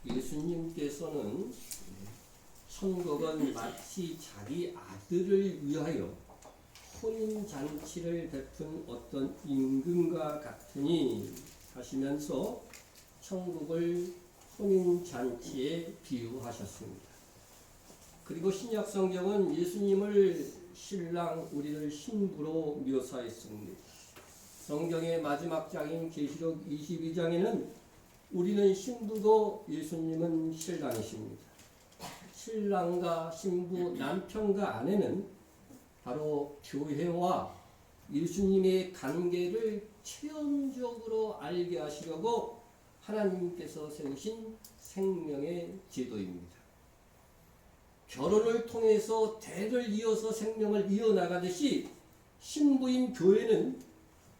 예수님께서는 천국은 마치 자기 아들을 위하여 혼인잔치를 베푼 어떤 임금과 같으니 하시면서 천국을 혼인잔치에 비유하셨습니다. 그리고 신약 성경은 예수님을 신랑, 우리를 신부로 묘사했습니다. 성경의 마지막 장인 계시록 22장에는 우리는 신부고 예수님은 신랑이십니다. 신랑과 신부, 남편과 아내는 바로 교회와 예수님의 관계를 체험적으로 알게 하시려고 하나님께서 세우신 생명의 제도입니다. 결혼을 통해서 대를 이어서 생명을 이어나가듯이 신부인 교회는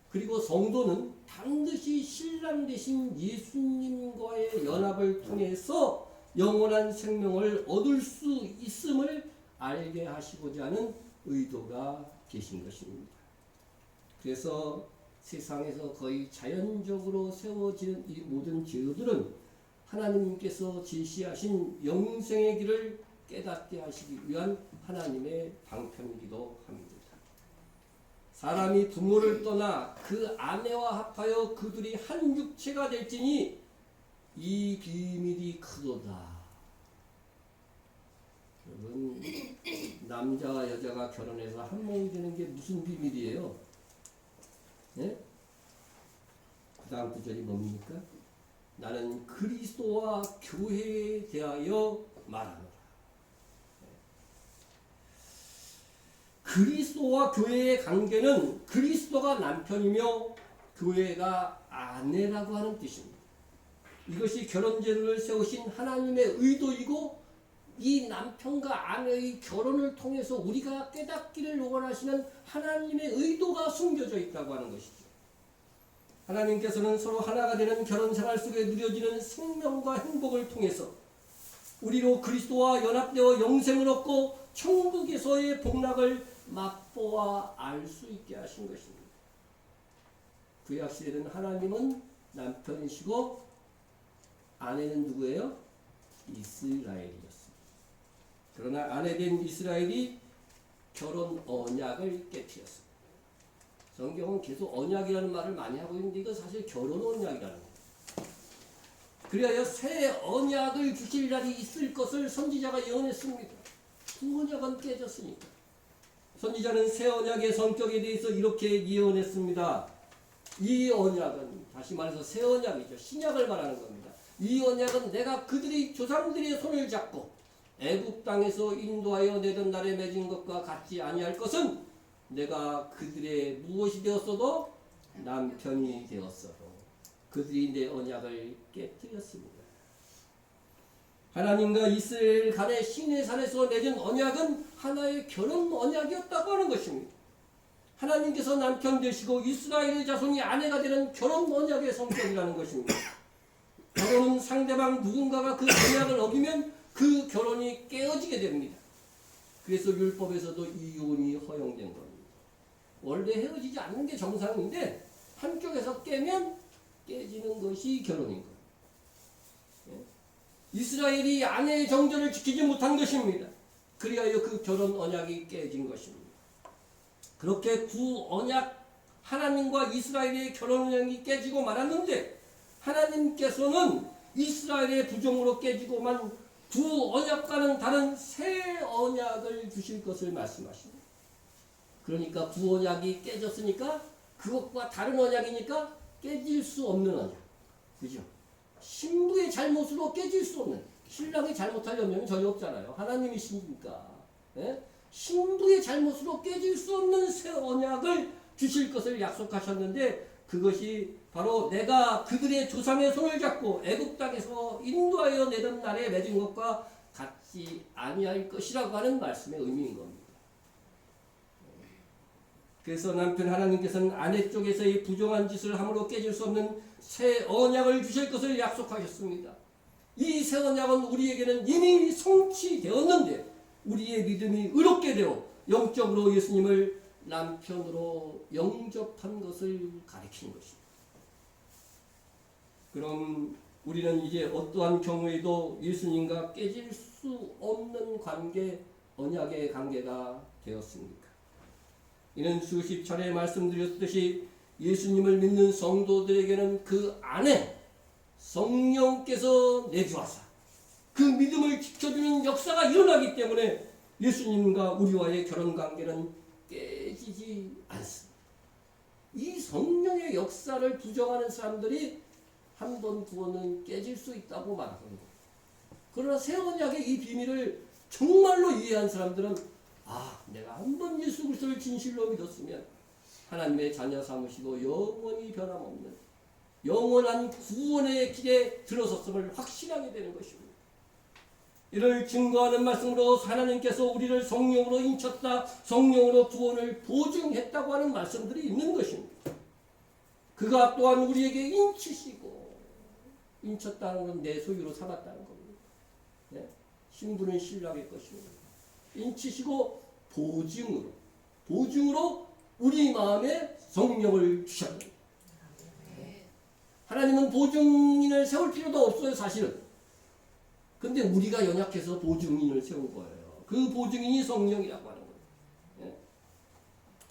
그리고 성도는 반드시 신랑 되신 예수님과의 연합을 통해서 영원한 생명을 얻을 수 있음을 알게 하시고자 하는 의도가 계신 것입니다. 그래서 세상에서 거의 자연적으로 세워지는 이 모든 제도들은 하나님께서 제시하신 영생의 길을 깨닫게 하시기 위한 하나님의 방편이기도 합니다. 사람이 부모를 떠나 그 아내와 합하여 그들이 한 육체가 될지니 이 비밀이 크도다. 여러분, 남자와 여자가 결혼해서 한 몸이 되는 게 무슨 비밀이에요? 네? 그 다음 구절이 뭡니까? 나는 그리스도와 교회에 대하여 말하노라. 그리스도와 교회의 관계는 그리스도가 남편이며 교회가 아내라고 하는 뜻입니다. 이것이 결혼제도를 세우신 하나님의 의도이고 이 남편과 아내의 결혼을 통해서 우리가 깨닫기를 원하시는 하나님의 의도가 숨겨져 있다고 하는 것이죠. 하나님께서는 서로 하나가 되는 결혼 생활 속에 누려지는 생명과 행복을 통해서 우리로 그리스도와 연합되어 영생을 얻고 천국에서의 복락을 맛보아 알 수 있게 하신 것입니다. 구약시대는 하나님은 남편이시고 아내는 누구예요? 이스라엘이었습니다. 그러나 아내된 이스라엘이 결혼 언약을 깨뜨렸습니다. 성경은 계속 언약이라는 말을 많이 하고 있는데 이건 사실 결혼 언약이라는 거예요. 그리하여 새 언약을 주실 날이 있을 것을 선지자가 예언했습니다. 그 언약은 깨졌으니까. 선지자는 새 언약의 성격에 대해서 이렇게 예언했습니다. 이 언약은 다시 말해서 새 언약이죠. 신약을 말하는 겁니다. 이 언약은 내가 그들의 조상들의 손을 잡고 애굽 땅에서 인도하여 내던 날에 맺은 것과 같지 아니할 것은 내가 그들의 무엇이 되었어도 남편이 되었어도 그들이 내 언약을 깨뜨렸습니다. 하나님과 이스라엘 간의 시내산에서 맺은 언약은 하나의 결혼 언약이었다고 하는 것입니다. 하나님께서 남편 되시고 이스라엘의 자손이 아내가 되는 결혼 언약의 성격이라는 것입니다. 결혼은 상대방 누군가가 그 언약을 어기면 그 결혼이 깨어지게 됩니다. 그래서 율법에서도 이혼이 허용된 겁니다. 원래 헤어지지 않는 게 정상인데 한쪽에서 깨면 깨지는 것이 결혼인 거예요. 이스라엘이 아내의 정절을 지키지 못한 것입니다. 그리하여 그 결혼 언약이 깨진 것입니다. 그렇게 구 언약 하나님과 이스라엘의 결혼 언약이 깨지고 말았는데 하나님께서는 이스라엘의 부정으로 깨지고만 구 언약과는 다른 새 언약을 주실 것을 말씀하십니다. 그러니까 구 언약이 깨졌으니까 그것과 다른 언약이니까 깨질 수 없는 언약. 그죠? 신부의 잘못으로 깨질 수 없는, 신랑이 잘못하려면 전혀 없잖아요. 하나님이시니까. 예? 신부의 잘못으로 깨질 수 없는 새 언약을 주실 것을 약속하셨는데 그것이 바로 내가 그들의 조상의 손을 잡고 애굽 땅에서 인도하여 내던 날에 맺은 것과 같지 아니할 것이라고 하는 말씀의 의미인 겁니다. 그래서 남편 하나님께서는 아내 쪽에서의 부정한 짓을 함으로 깨질 수 없는 새 언약을 주실 것을 약속하셨습니다. 이 새 언약은 우리에게는 이미 성취되었는데 우리의 믿음이 의롭게 되어 영적으로 예수님을 남편으로 영접한 것을 가리키는 것입니다. 그럼 우리는 이제 어떠한 경우에도 예수님과 깨질 수 없는 관계, 언약의 관계가 되었습니까? 이는 수십 차례 말씀드렸듯이 예수님을 믿는 성도들에게는 그 안에 성령께서 내주하사 그 믿음을 지켜주는 역사가 일어나기 때문에 예수님과 우리와의 결혼관계는 깨지지 않습니다. 이 성령의 역사를 부정하는 사람들이 한 번 구원은 깨질 수 있다고 말하는 거예요. 그러나 새 언약의 이 비밀을 정말로 이해한 사람들은 내가 한 번 예수 그리스도를 진실로 믿었으면 하나님의 자녀 삼으시고 영원히 변함없는 영원한 구원의 길에 들어섰음을 확신하게 되는 것입니다. 이를 증거하는 말씀으로 하나님께서 우리를 성령으로 인쳤다, 성령으로 구원을 보증했다고 하는 말씀들이 있는 것입니다. 그가 또한 우리에게 인치시고, 인쳤다는 건 내 소유로 삼았다는 겁니다. 네? 신부는 신랑의 것입니다. 인치시고 보증으로 우리 마음에 성령을 주셨습니다. 하나님은 보증인을 세울 필요도 없어요, 사실은. 근데 우리가 연약해서 보증인을 세운 거예요. 그 보증인이 성령이라고 하는 거예요. 예?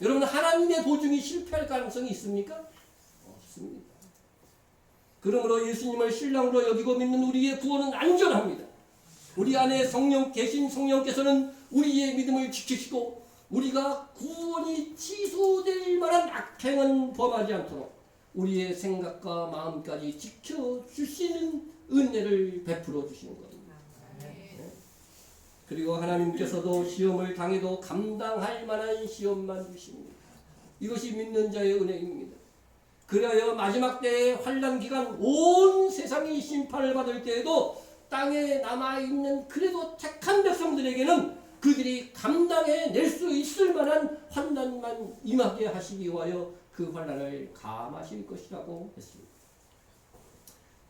여러분, 하나님의 보증이 실패할 가능성이 있습니까? 없습니다. 그러므로 예수님을 신랑으로 여기고 믿는 우리의 구원은 안전합니다. 우리 안에 계신 성령께서는 우리의 믿음을 지키시고 우리가 구원이 취소될 만한 악행은 범하지 않도록 우리의 생각과 마음까지 지켜주시는 은혜를 베풀어 주시는 겁니다. 네. 그리고 하나님께서도 시험을 당해도 감당할 만한 시험만 주십니다. 이것이 믿는 자의 은혜입니다. 그래야 마지막 때의 환난 기간 온 세상이 심판을 받을 때에도 땅에 남아있는 그래도 택한 백성들에게는 그들이 감당해낼 수 있을 만한 환난만 임하게 하시기 위하여 그 환난을 감하실 것이라고 했습니다.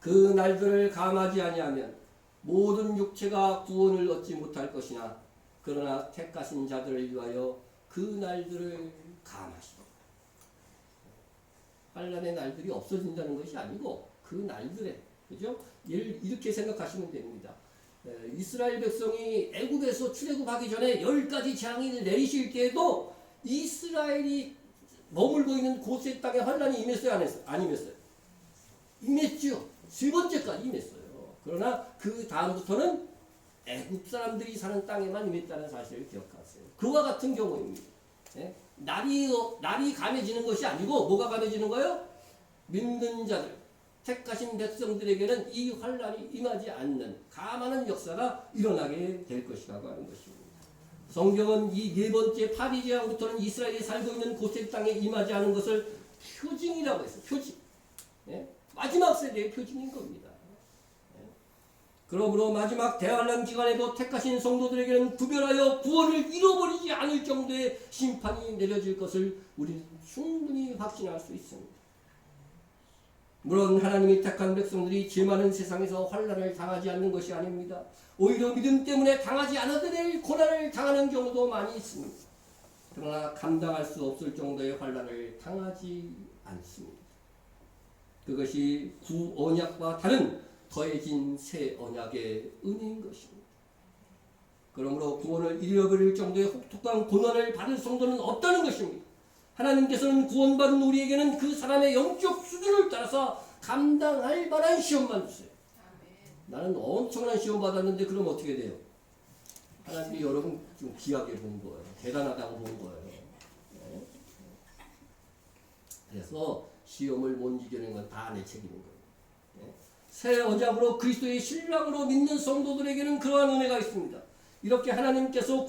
그 날들을 감하지 아니하면 모든 육체가 구원을 얻지 못할 것이나 그러나 택하신 자들을 위하여 그 날들을 감하시고 환난의 날들이 없어진다는 것이 아니고 그 날들에, 그죠? 이렇게 생각하시면 됩니다. 이스라엘 백성이 애굽에서 출애굽하기 전에 10가지 재앙을 내리실 때에도 이스라엘이 머물고 있는 고세 땅에 환난이 임했어요, 안 임했어요? 임했죠. 세 번째까지 임했어요. 그러나 그 다음부터는 애굽 사람들이 사는 땅에만 임했다는 사실을 기억하세요. 그와 같은 경우입니다. 네? 날이 감해지는 것이 아니고 뭐가 감해지는 거예요? 믿는 자들, 택하신 백성들에게는 이 환난이 임하지 않는 감하는 역사가 일어나게 될 것이라고 하는 것입니다. 성경은 이 네 번째 파리제왕부터는 이스라엘이 살고 있는 고센 땅에 임하지 않은 것을 표징이라고 했어요. 표징. 예? 마지막 세대의 표징인 겁니다. 예? 그러므로 마지막 대환난 기간에도 택하신 성도들에게는 구별하여 구원을 잃어버리지 않을 정도의 심판이 내려질 것을 우리는 충분히 확신할 수 있습니다. 물론 하나님이 택한 백성들이 죄 많은 세상에서 환난을 당하지 않는 것이 아닙니다. 오히려 믿음 때문에 당하지 않아도 될 고난을 당하는 경우도 많이 있습니다. 그러나 감당할 수 없을 정도의 환난을 당하지 않습니다. 그것이 구언약과 다른 더해진 새 언약의 은혜인 것입니다. 그러므로 구원을 잃어버릴 정도의 혹독한 고난을 받을 성도는 없다는 것입니다. 하나님께서는 구원받은 우리에게는 그 사람의 영적 수준을 따라서 감당할 만한 시험만 주세요. 나는 엄청난 시험 받았는데 그럼 어떻게 돼요? 하나님이 여러분 좀 귀하게 본 거예요. 대단하다고 본 거예요. 네? 그래서 시험을 못 이기는 건 다 내 책임인 거예요. 네? 새 언약으로 그리스도의 신랑으로 믿는 성도들에게는 그러한 은혜가 있습니다. 이렇게 하나님께서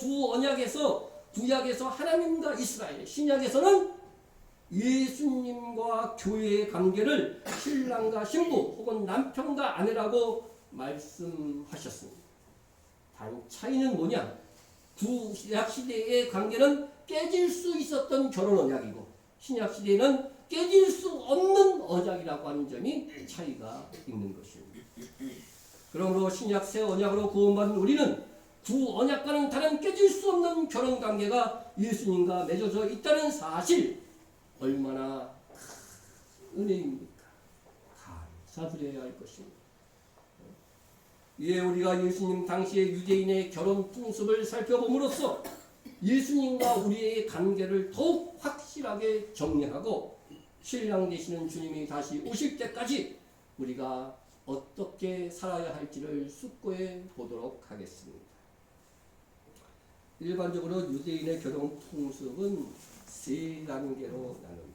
구약에서 하나님과 이스라엘, 신약에서는 예수님과 교회의 관계를 신랑과 신부 혹은 남편과 아내라고 말씀하셨습니다. 단 차이는 뭐냐? 구약 시대의 관계는 깨질 수 있었던 결혼 언약이고 신약 시대에는 깨질 수 없는 언약이라고 하는 점이 차이가 있는 것입니다. 그러므로 신약 새 언약으로 구원받은 우리는 구 언약과는 다른 깨질 수 없는 결혼 관계가 예수님과 맺어져 있다는 사실, 얼마나 큰 은혜입니까? 감사드려야 할 것입니다. 예, 우리가 예수님 당시의 유대인의 결혼 풍습을 살펴봄으로써 예수님과 우리의 관계를 더욱 확실하게 정리하고 신랑 되시는 주님이 다시 오실 때까지 우리가 어떻게 살아야 할지를 숙고해 보도록 하겠습니다. 일반적으로 유대인의 결혼 풍습은 세 단계로 나눕니다.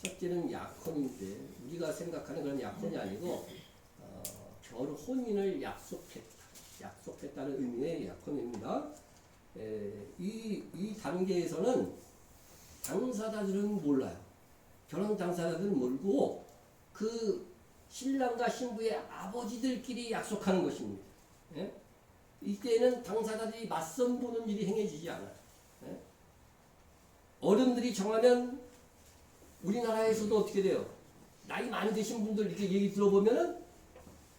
첫째는 약혼인데 우리가 생각하는 그런 약혼이 아니고 혼인을 약속했다는 의미의 약혼입니다. 이 단계에서는 당사자들은 몰라요. 결혼 당사자들은 모르고 그 신랑과 신부의 아버지들끼리 약속하는 것입니다. 예? 이때는 당사자들이 맞선 보는 일이 행해지지 않아요. 예? 어른들이 정하면 우리나라에서도 어떻게 돼요? 나이 많이 드신 분들 이렇게 얘기 들어보면은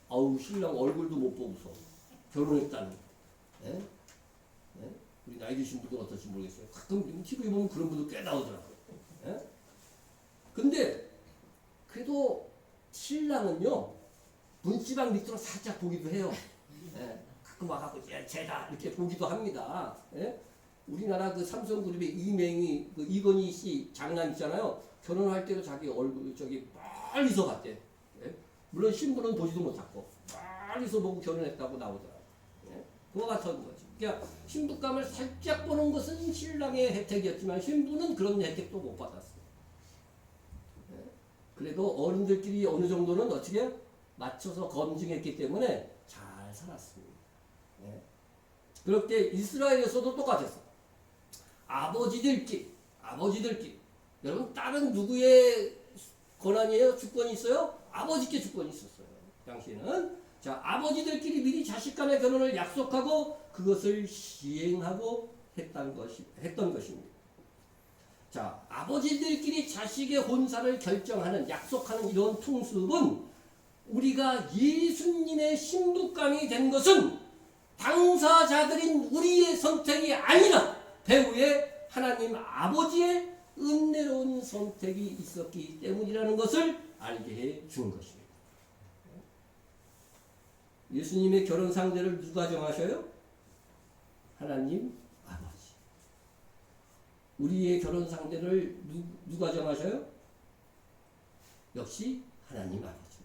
아우 신랑 얼굴도 못 보고서 결혼했다는. 예? 예? 우리 나이 드신 분들 어떨지 모르겠어요. 가끔 TV 보면 그런 분들 꽤 나오더라고요. 예? 근데 그래도 신랑은요 문지방 밑으로 살짝 보기도 해요. 예? 가끔 와갖고 쟤다 이렇게 보기도 합니다. 예? 우리나라 그 삼성그룹의 이맹희 그 이건희 씨 장남 있잖아요. 결혼할 때도 자기 얼굴 저기 멀리서 봤대. 예? 물론 신부는 보지도 못하고 멀리서 보고 결혼했다고 나오더라고요. 예? 그와 같은 거지. 그러니까 신부감을 살짝 보는 것은 신랑의 혜택이었지만 신부는 그런 혜택도 못 받았어요. 예? 그래도 어른들끼리 어느 정도는 어떻게 맞춰서 검증했기 때문에 잘 살았습니다. 예? 그렇게 이스라엘에서도 똑같았어. 아버지들끼리 여러분 딸은 누구의 권한이에요? 주권이 있어요? 아버지께 주권이 있었어요. 당시에는. 자, 아버지들끼리 미리 자식 간의 결혼을 약속하고 그것을 시행하고 했던 것입니다. 자, 아버지들끼리 자식의 혼사를 결정하는 약속하는 이런 풍습은 우리가 예수님의 신부감이 된 것은 당사자들인 우리의 선택이 아니라 배후에 하나님 아버지의 은혜로운 선택이 있었기 때문이라는 것을 알게 해 준 것입니다. 예수님의 결혼 상대를 누가 정하셔요? 하나님 아버지. 우리의 결혼 상대를 누가 정하셔요? 역시 하나님 아버지.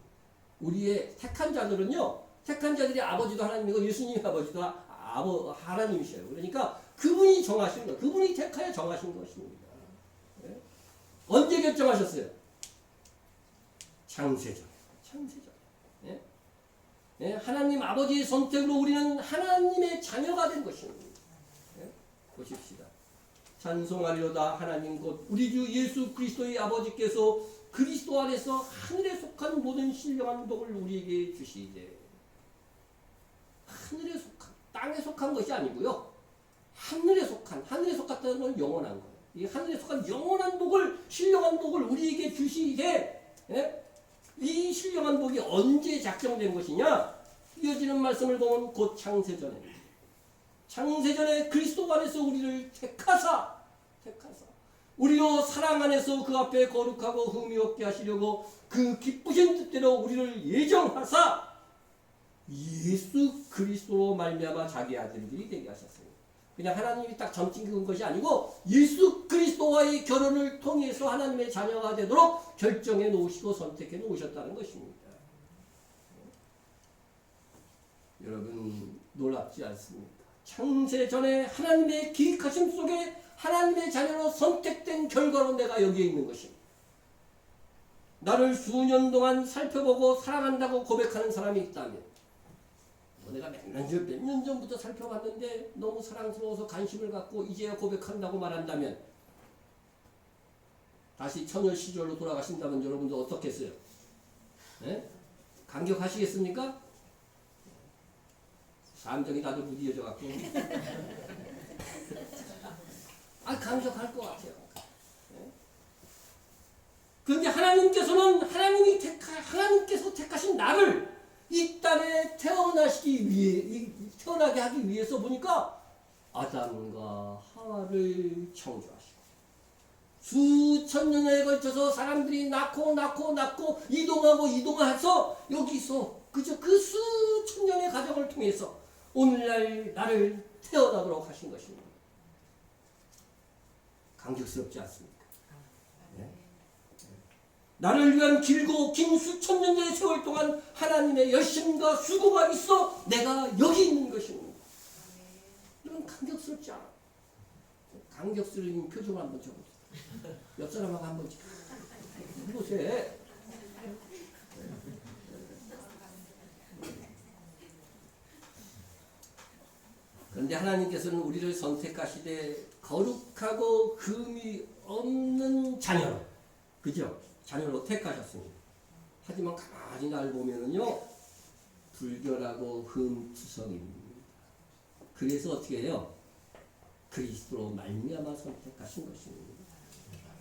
우리의 택한 자들은요, 택한 자들이 아버지도 하나님이고 예수님의 아버지도 하나님이셔요. 그러니까 그분이 정하신 거, 그분이 택하여 정하신 것입니다. 예? 언제 결정하셨어요? 창세전. 예? 예? 하나님 아버지의 선택으로 우리는 하나님의 자녀가 된 것입니다. 예? 보십시다. 찬송하리로다 하나님 곧 우리 주 예수 그리스도의 아버지께서 그리스도 안에서 하늘에 속한 모든 신령한 복을 우리에게 주시되. 하늘에 속한, 땅에 속한 것이 아니고요. 하늘에 속았다는 건 영원한 거예요. 이 하늘에 속한 영원한 복을, 신령한 복을 우리에게 주시되, 예? 이 신령한 복이 언제 작정된 것이냐? 이어지는 말씀을 보면 곧 창세전입니다. 창세전에 그리스도 안에서 우리를 택하사 우리로 사랑 안에서 그 앞에 거룩하고 흠이 없게 하시려고 그 기쁘신 뜻대로 우리를 예정하사 예수 그리스도로 말미암아 자기 아들들이 되게 하셨어요. 그냥 하나님이 딱 점찍은 그은 것이 아니고 예수 그리스도와의 결혼을 통해서 하나님의 자녀가 되도록 결정해 놓으시고 선택해 놓으셨다는 것입니다. 여러분 놀랍지 않습니까? 창세전에 하나님의 기획하심 속에 하나님의 자녀로 선택된 결과로 내가 여기에 있는 것입니다. 나를 수년 동안 살펴보고 사랑한다고 고백하는 사람이 있다면 내가 몇 년 전부터 살펴봤는데 너무 사랑스러워서 관심을 갖고 이제야 고백한다고 말한다면 다시 처녀 시절로 돌아가신다면 여러분들 어떻겠어요? 네? 감격하시겠습니까? 감정이 다들 무디어져 갖고 감격할 것 같아요. 네? 그런데 하나님께서 택하신 나를 이 땅에 태어나게 하기 위해서 보니까 아담과 하와를 창조하시고 수천 년에 걸쳐서 사람들이 낳고 이동해서 여기서 그저 그 수천 년의 과정을 통해서 오늘날 나를 태어나도록 하신 것입니다. 감격스럽지 않습니까? 네? 나를 위한 길고 긴 수천 년의 세월 동안 하나님의 열심과 수고가 있어 내가 여기 있는 것입니다. 이건 감격스럽지 않아. 감격스러운 표정을 한번 줘보세요. 옆 사람하고 한번 해보세요. 그런데 하나님께서는 우리를 선택하시되 거룩하고 흠이 없는 자녀로, 그죠? 자녀로 택하셨습니다. 하지만 가만히 날 보면은요, 불결하고 흠투성입니다. 그래서 어떻게 해요? 그리스도로 말미암아 선택하신 것입니다.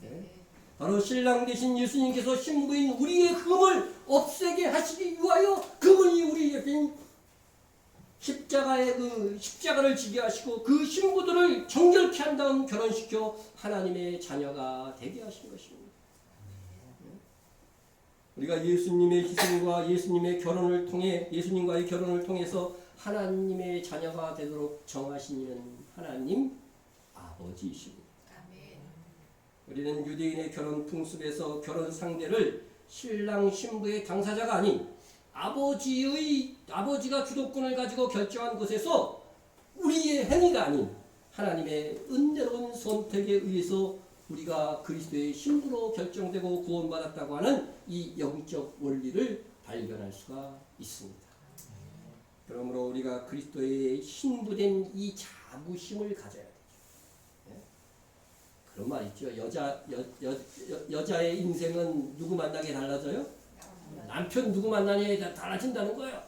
네? 바로 신랑 되신 예수님께서 신부인 우리의 흠을 없애게 하시기 위하여 그분이 우리 옆인 십자가를 지게 하시고 그 신부들을 정결케 한 다음 결혼시켜 하나님의 자녀가 되게 하신 것입니다. 우리가 예수님의 희생과 예수님의 결혼을 통해 예수님과의 결혼을 통해서 하나님의 자녀가 되도록 정하신 이는 하나님 아버지이십니다. 우리는 유대인의 결혼 풍습에서 결혼 상대를 신랑 신부의 당사자가 아닌 아버지가 주도권을 가지고 결정한 것에서 우리의 행위가 아닌 하나님의 은혜로운 선택에 의해서 우리가 그리스도의 신부로 결정되고 구원받았다고 하는 이 영적 원리를 발견할 수가 있습니다. 그러므로 우리가 그리스도의 신부된 이 자부심을 가져야 되죠. 그런 말 있죠. 여자의 인생은 누구 만나게 달라져요? 남편 누구 만나냐에 달라진다는 거예요.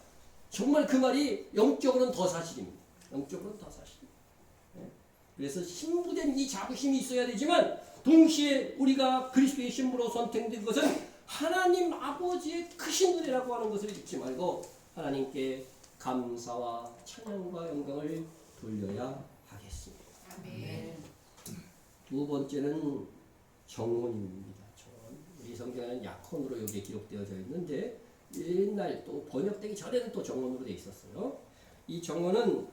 정말 그 말이 영적으로는 더 사실입니다. 영적으로는 더 사실입니다. 그래서 신부된 이 자부심이 있어야 되지만 동시에 우리가 그리스도의 신부로 선택된 것은 하나님 아버지의 크신 은혜라고 하는 것을 잊지 말고 하나님께 감사와 찬양과 영광을 돌려야 하겠습니다. 아멘. 두 번째는 정혼입니다. 정혼. 우리 성경에는 약혼으로 여기에 기록되어져 있는데 옛날 또 번역되기 전에는 또 정혼으로 되어 있었어요. 이 정혼은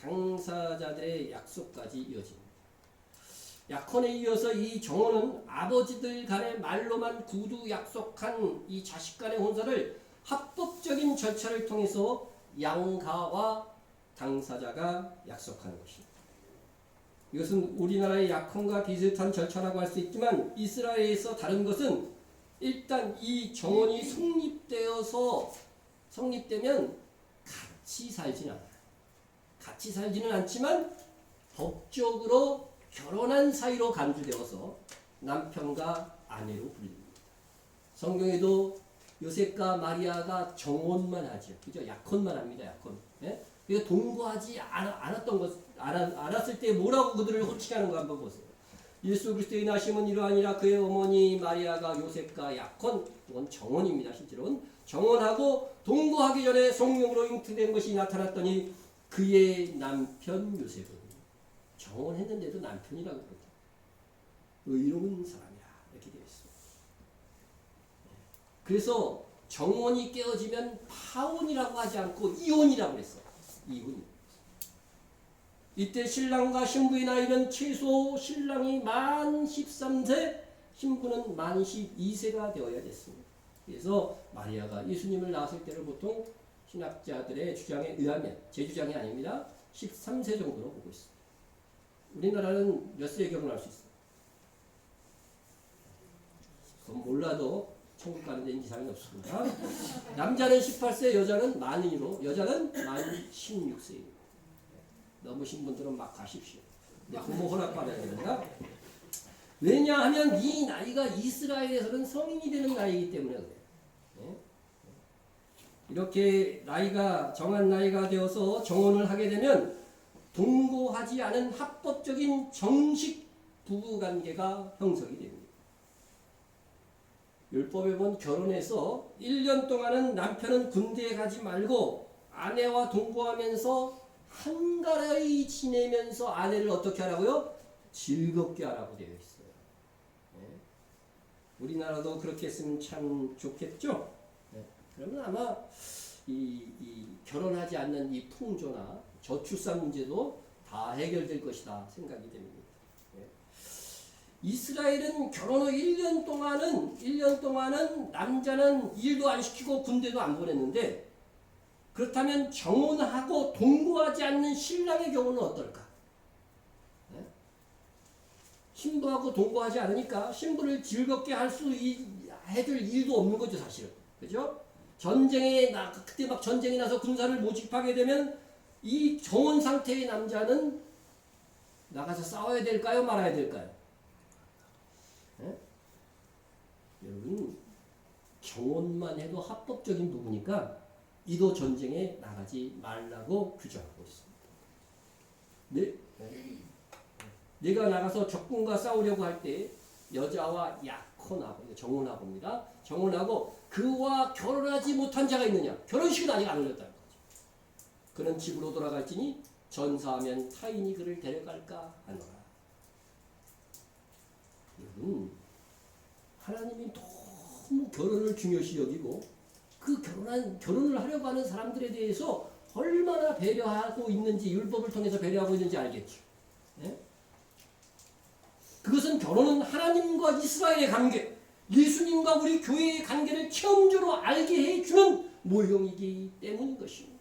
당사자들의 약속까지 이어집니다. 약혼에 이어서 이 정혼은 아버지들 간의 말로만 구두 약속한 이 자식 간의 혼사를 합법적인 절차를 통해서 양가와 당사자가 약속하는 것입니다. 이것은 우리나라의 약혼과 비슷한 절차라고 할 수 있지만 이스라엘에서 다른 것은 일단 이 정혼이 성립되면 같이 살지는 않아요. 같이 살지는 않지만 법적으로 결혼한 사이로 간주되어서 남편과 아내로 불립니다. 성경에도 요셉과 마리아가 정혼만 하죠. 그죠? 약혼만 합니다. 약혼. 예? 그러니까 동거하지 않았을 때 뭐라고 그들을 호칭하는 거 한번 보세요. 예수 그리스도의 나심은 이러하니라 그의 어머니 마리아가 요셉과 약혼, 이건 정혼입니다. 실제로는 정혼하고 동거하기 전에 성령으로 잉태된 것이 나타났더니 그의 남편 요셉은 정혼했는데도 남편이라고 그러죠. 의로운 사람이라 이렇게 되어 있어요. 그래서 정혼이 깨어지면 파혼이라고 하지 않고 이혼이라고 했어요. 이혼. 이때 신랑과 신부의 나이는 최소 신랑이 만 13세, 신부는 만 12세가 되어야 됐습니다. 그래서 마리아가 예수님을 낳았을 때를 보통 신학자들의 주장에 의하면, 제 주장이 아닙니다, 13세 정도로 보고 있습니다. 우리나라는 몇 세에 결혼할 수 있어요? 그건 몰라도 천국 가는 데 이상이 없습니다. 남자는 18세, 여자는 만이로, 여자는 만 16세입니다. 넘으신 분들은 막 가십시오. 부모 허락받아야 됩니다. 왜냐하면 이 나이가 이스라엘에서는 성인이 되는 나이이기 때문에 그래요. 이렇게 나이가 정한 나이가 되어서 정혼을 하게 되면 동거하지 않은 합법적인 정식 부부관계가 형성이 됩니다. 율법에 보면 결혼해서 1년 동안은 남편은 군대에 가지 말고 아내와 동거하면서 한가라이 지내면서 아내를 어떻게 하라고요? 즐겁게 하라고 되어 있어요. 네. 우리나라도 그렇게 했으면 참 좋겠죠? 네. 그러면 아마 이 결혼하지 않는 이 풍조나 저출산 문제도 다 해결될 것이다 생각이 됩니다. 예. 이스라엘은 결혼 후 1년 동안은 남자는 일도 안 시키고 군대도 안 보냈는데, 그렇다면 정혼하고 동거하지 않는 신랑의 경우는 어떨까? 예? 신부하고 동거하지 않으니까 신부를 즐겁게 해줄 일도 없는 거죠, 사실은. 그죠? 그때 막 전쟁이 나서 군사를 모집하게 되면 이 정혼 상태의 남자는 나가서 싸워야 될까요? 말아야 될까요? 예? 여러분, 정혼만 해도 합법적인 부분이니까 이도 전쟁에 나가지 말라고 규정하고 있습니다. 내가 나가서 적군과 싸우려고 할 때 여자와 약혼하고, 정혼하고입니다. 정혼하고 그와 결혼하지 못한 자가 있느냐? 결혼식은 아직 안 올렸다는 거죠. 그는 집으로 돌아갈지니 전사하면 타인이 그를 데려갈까 하노라. 여러분, 하나님이 너무 결혼을 중요시 여기고 그 결혼을 하려고 하는 사람들에 대해서 얼마나 배려하고 있는지, 율법을 통해서 배려하고 있는지 알겠죠. 예? 그것은 결혼은 하나님과 이스라엘의 관계, 예수님과 우리 교회의 관계를 체험적으로 알게 해주는 모형이기 때문인 것입니다.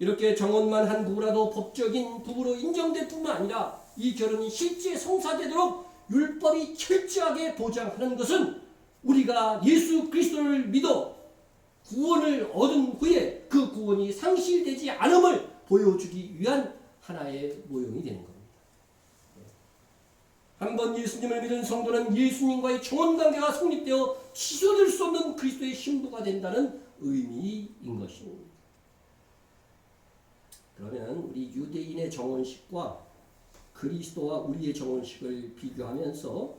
이렇게 정혼만 한 부부라도 법적인 부부로 인정될 뿐만 아니라 이 결혼이 실제 성사되도록 율법이 철저하게 보장하는 것은 우리가 예수 그리스도를 믿어 구원을 얻은 후에 그 구원이 상실되지 않음을 보여주기 위한 하나의 모형이 되는 겁니다. 한번 예수님을 믿은 성도는 예수님과의 정혼관계가 성립되어 취소될 수 없는 그리스도의 신부가 된다는 의미인 것입니다. 그러면 우리 유대인의 정혼식과 그리스도와 우리의 정혼식을 비교하면서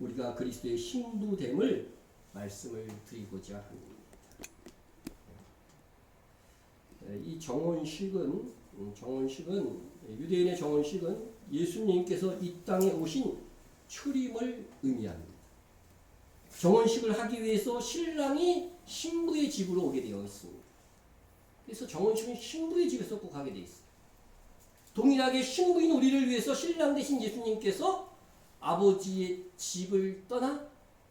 우리가 그리스도의 신부됨을 말씀을 드리고자 합니다. 이 정혼식은 유대인의 정혼식은 예수님께서 이 땅에 오신 출임을 의미합니다. 정혼식을 하기 위해서 신랑이 신부의 집으로 오게 되어 있습니다. 그래서 정혼식은 신부의 집에서 꼭 하게 되어 있습니다. 동일하게 신부인 우리를 위해서 신랑 되신 예수님께서 아버지의 집을 떠나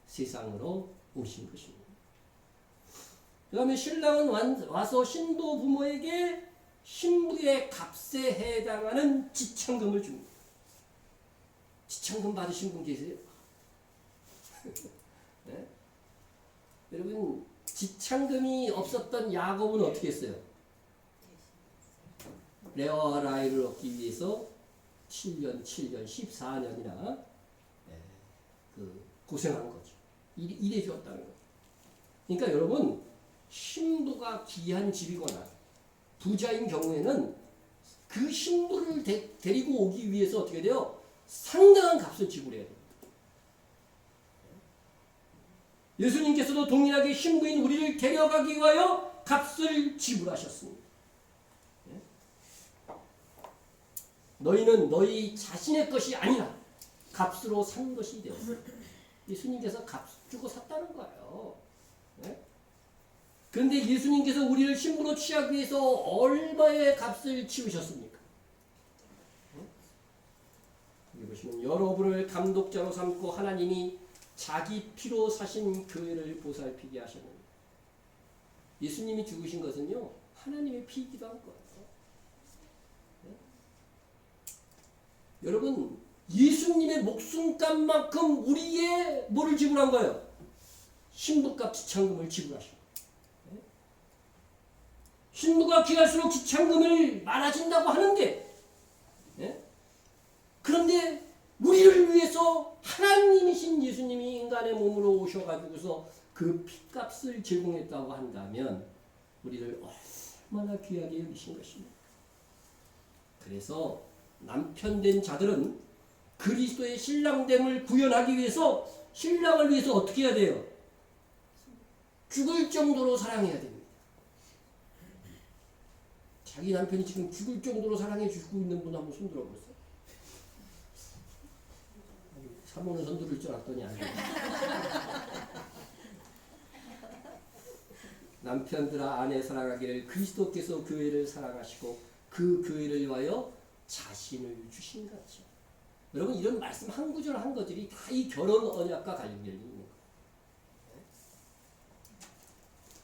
세상으로 오신 것입니다. 그 다음에 신랑은 와서 신도 부모에게 신부의 값에 해당하는 지참금을 줍니다. 지참금 받으신 분 계세요? 네? 여러분, 지참금이 없었던 야곱은 어떻게 했어요? 레아와 라헬을 얻기 위해서 7년, 14년이나 고생한 거죠. 일해 주었다는 거죠. 그러니까 여러분, 신부가 귀한 집이거나 부자인 경우에는 그 신부를 데리고 오기 위해서 어떻게 돼요? 상당한 값을 지불해야 돼요. 예수님께서도 동일하게 신부인 우리를 데려가기 위하여 값을 지불하셨습니다. 너희는 너희 자신의 것이 아니라 값으로 산 것이 되었어요. 예수님께서 값 주고 샀다는 거예요. 네? 그런데 예수님께서 우리를 신부로 취하기 위해서 얼마의 값을 치우셨습니까? 여기 보시면 여러분을 감독자로 삼고 하나님이 자기 피로 사신 교회를 보살피게 하셨는데, 예수님이 죽으신 것은요 하나님의 피이기도 한 거예요. 네? 여러분, 예수님의 목숨값만큼 우리의 뭐를 지불한 거예요? 신부값 지참금을 지불하신 거예요. 네? 신부가 귀할수록 지참금을 많아진다고 하는데, 네? 그런데 우리를 위해서 하나님이신 예수님이 인간의 몸으로 오셔가지고서 그 피값을 제공했다고 한다면 우리를 얼마나 귀하게 여기신 것입니까? 그래서 남편된 자들은 그리스도의 신랑됨을 구현하기 위해서 신랑을 위해서 어떻게 해야 돼요? 죽을 정도로 사랑해야 됩니다. 자기 남편이 지금 죽을 정도로 사랑해 주고 있는 분 한번 손 들어보세요. 사모는 손 들을 줄 알았더니 안 돼요. 남편들아 아내 사랑하기를 그리스도께서 교회를 사랑하시고 그 교회를 위하여 자신을 주신 것이죠. 여러분 이런 말씀 한 구절 한 것들이 다 이 결혼 언약과 관련되어 있는 거예요.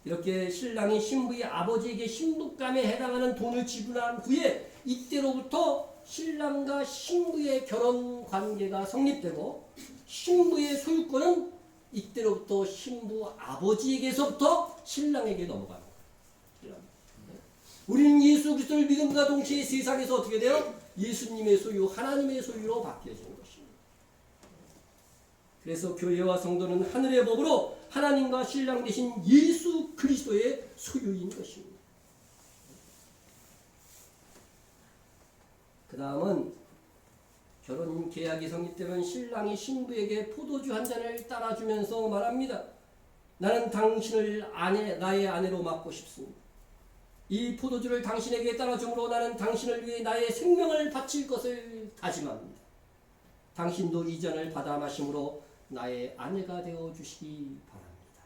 이렇게 신랑이 신부의 아버지에게 신부감에 해당하는 돈을 지불한 후에 이때로부터 신랑과 신부의 결혼 관계가 성립되고 신부의 소유권은 이때로부터 신부 아버지에게서부터 신랑에게 넘어가는 거예요. 우리는 예수 그리스도를 믿음과 동시에 세상에서 어떻게 돼요? 예수님의 소유, 하나님의 소유로 바뀌어지는 것입니다. 그래서 교회와 성도는 하늘의 법으로 하나님과 신랑 되신 예수 그리스도의 소유인 것입니다. 그 다음은 결혼 계약이 성립되면 신랑이 신부에게 포도주 한 잔을 따라주면서 말합니다. 나는 당신을 나의 아내로 맡고 싶습니다. 이 포도주를 당신에게 따라줌으로 나는 당신을 위해 나의 생명을 바칠 것을 다짐합니다. 당신도 이 잔을 받아 마심으로 나의 아내가 되어 주시기 바랍니다.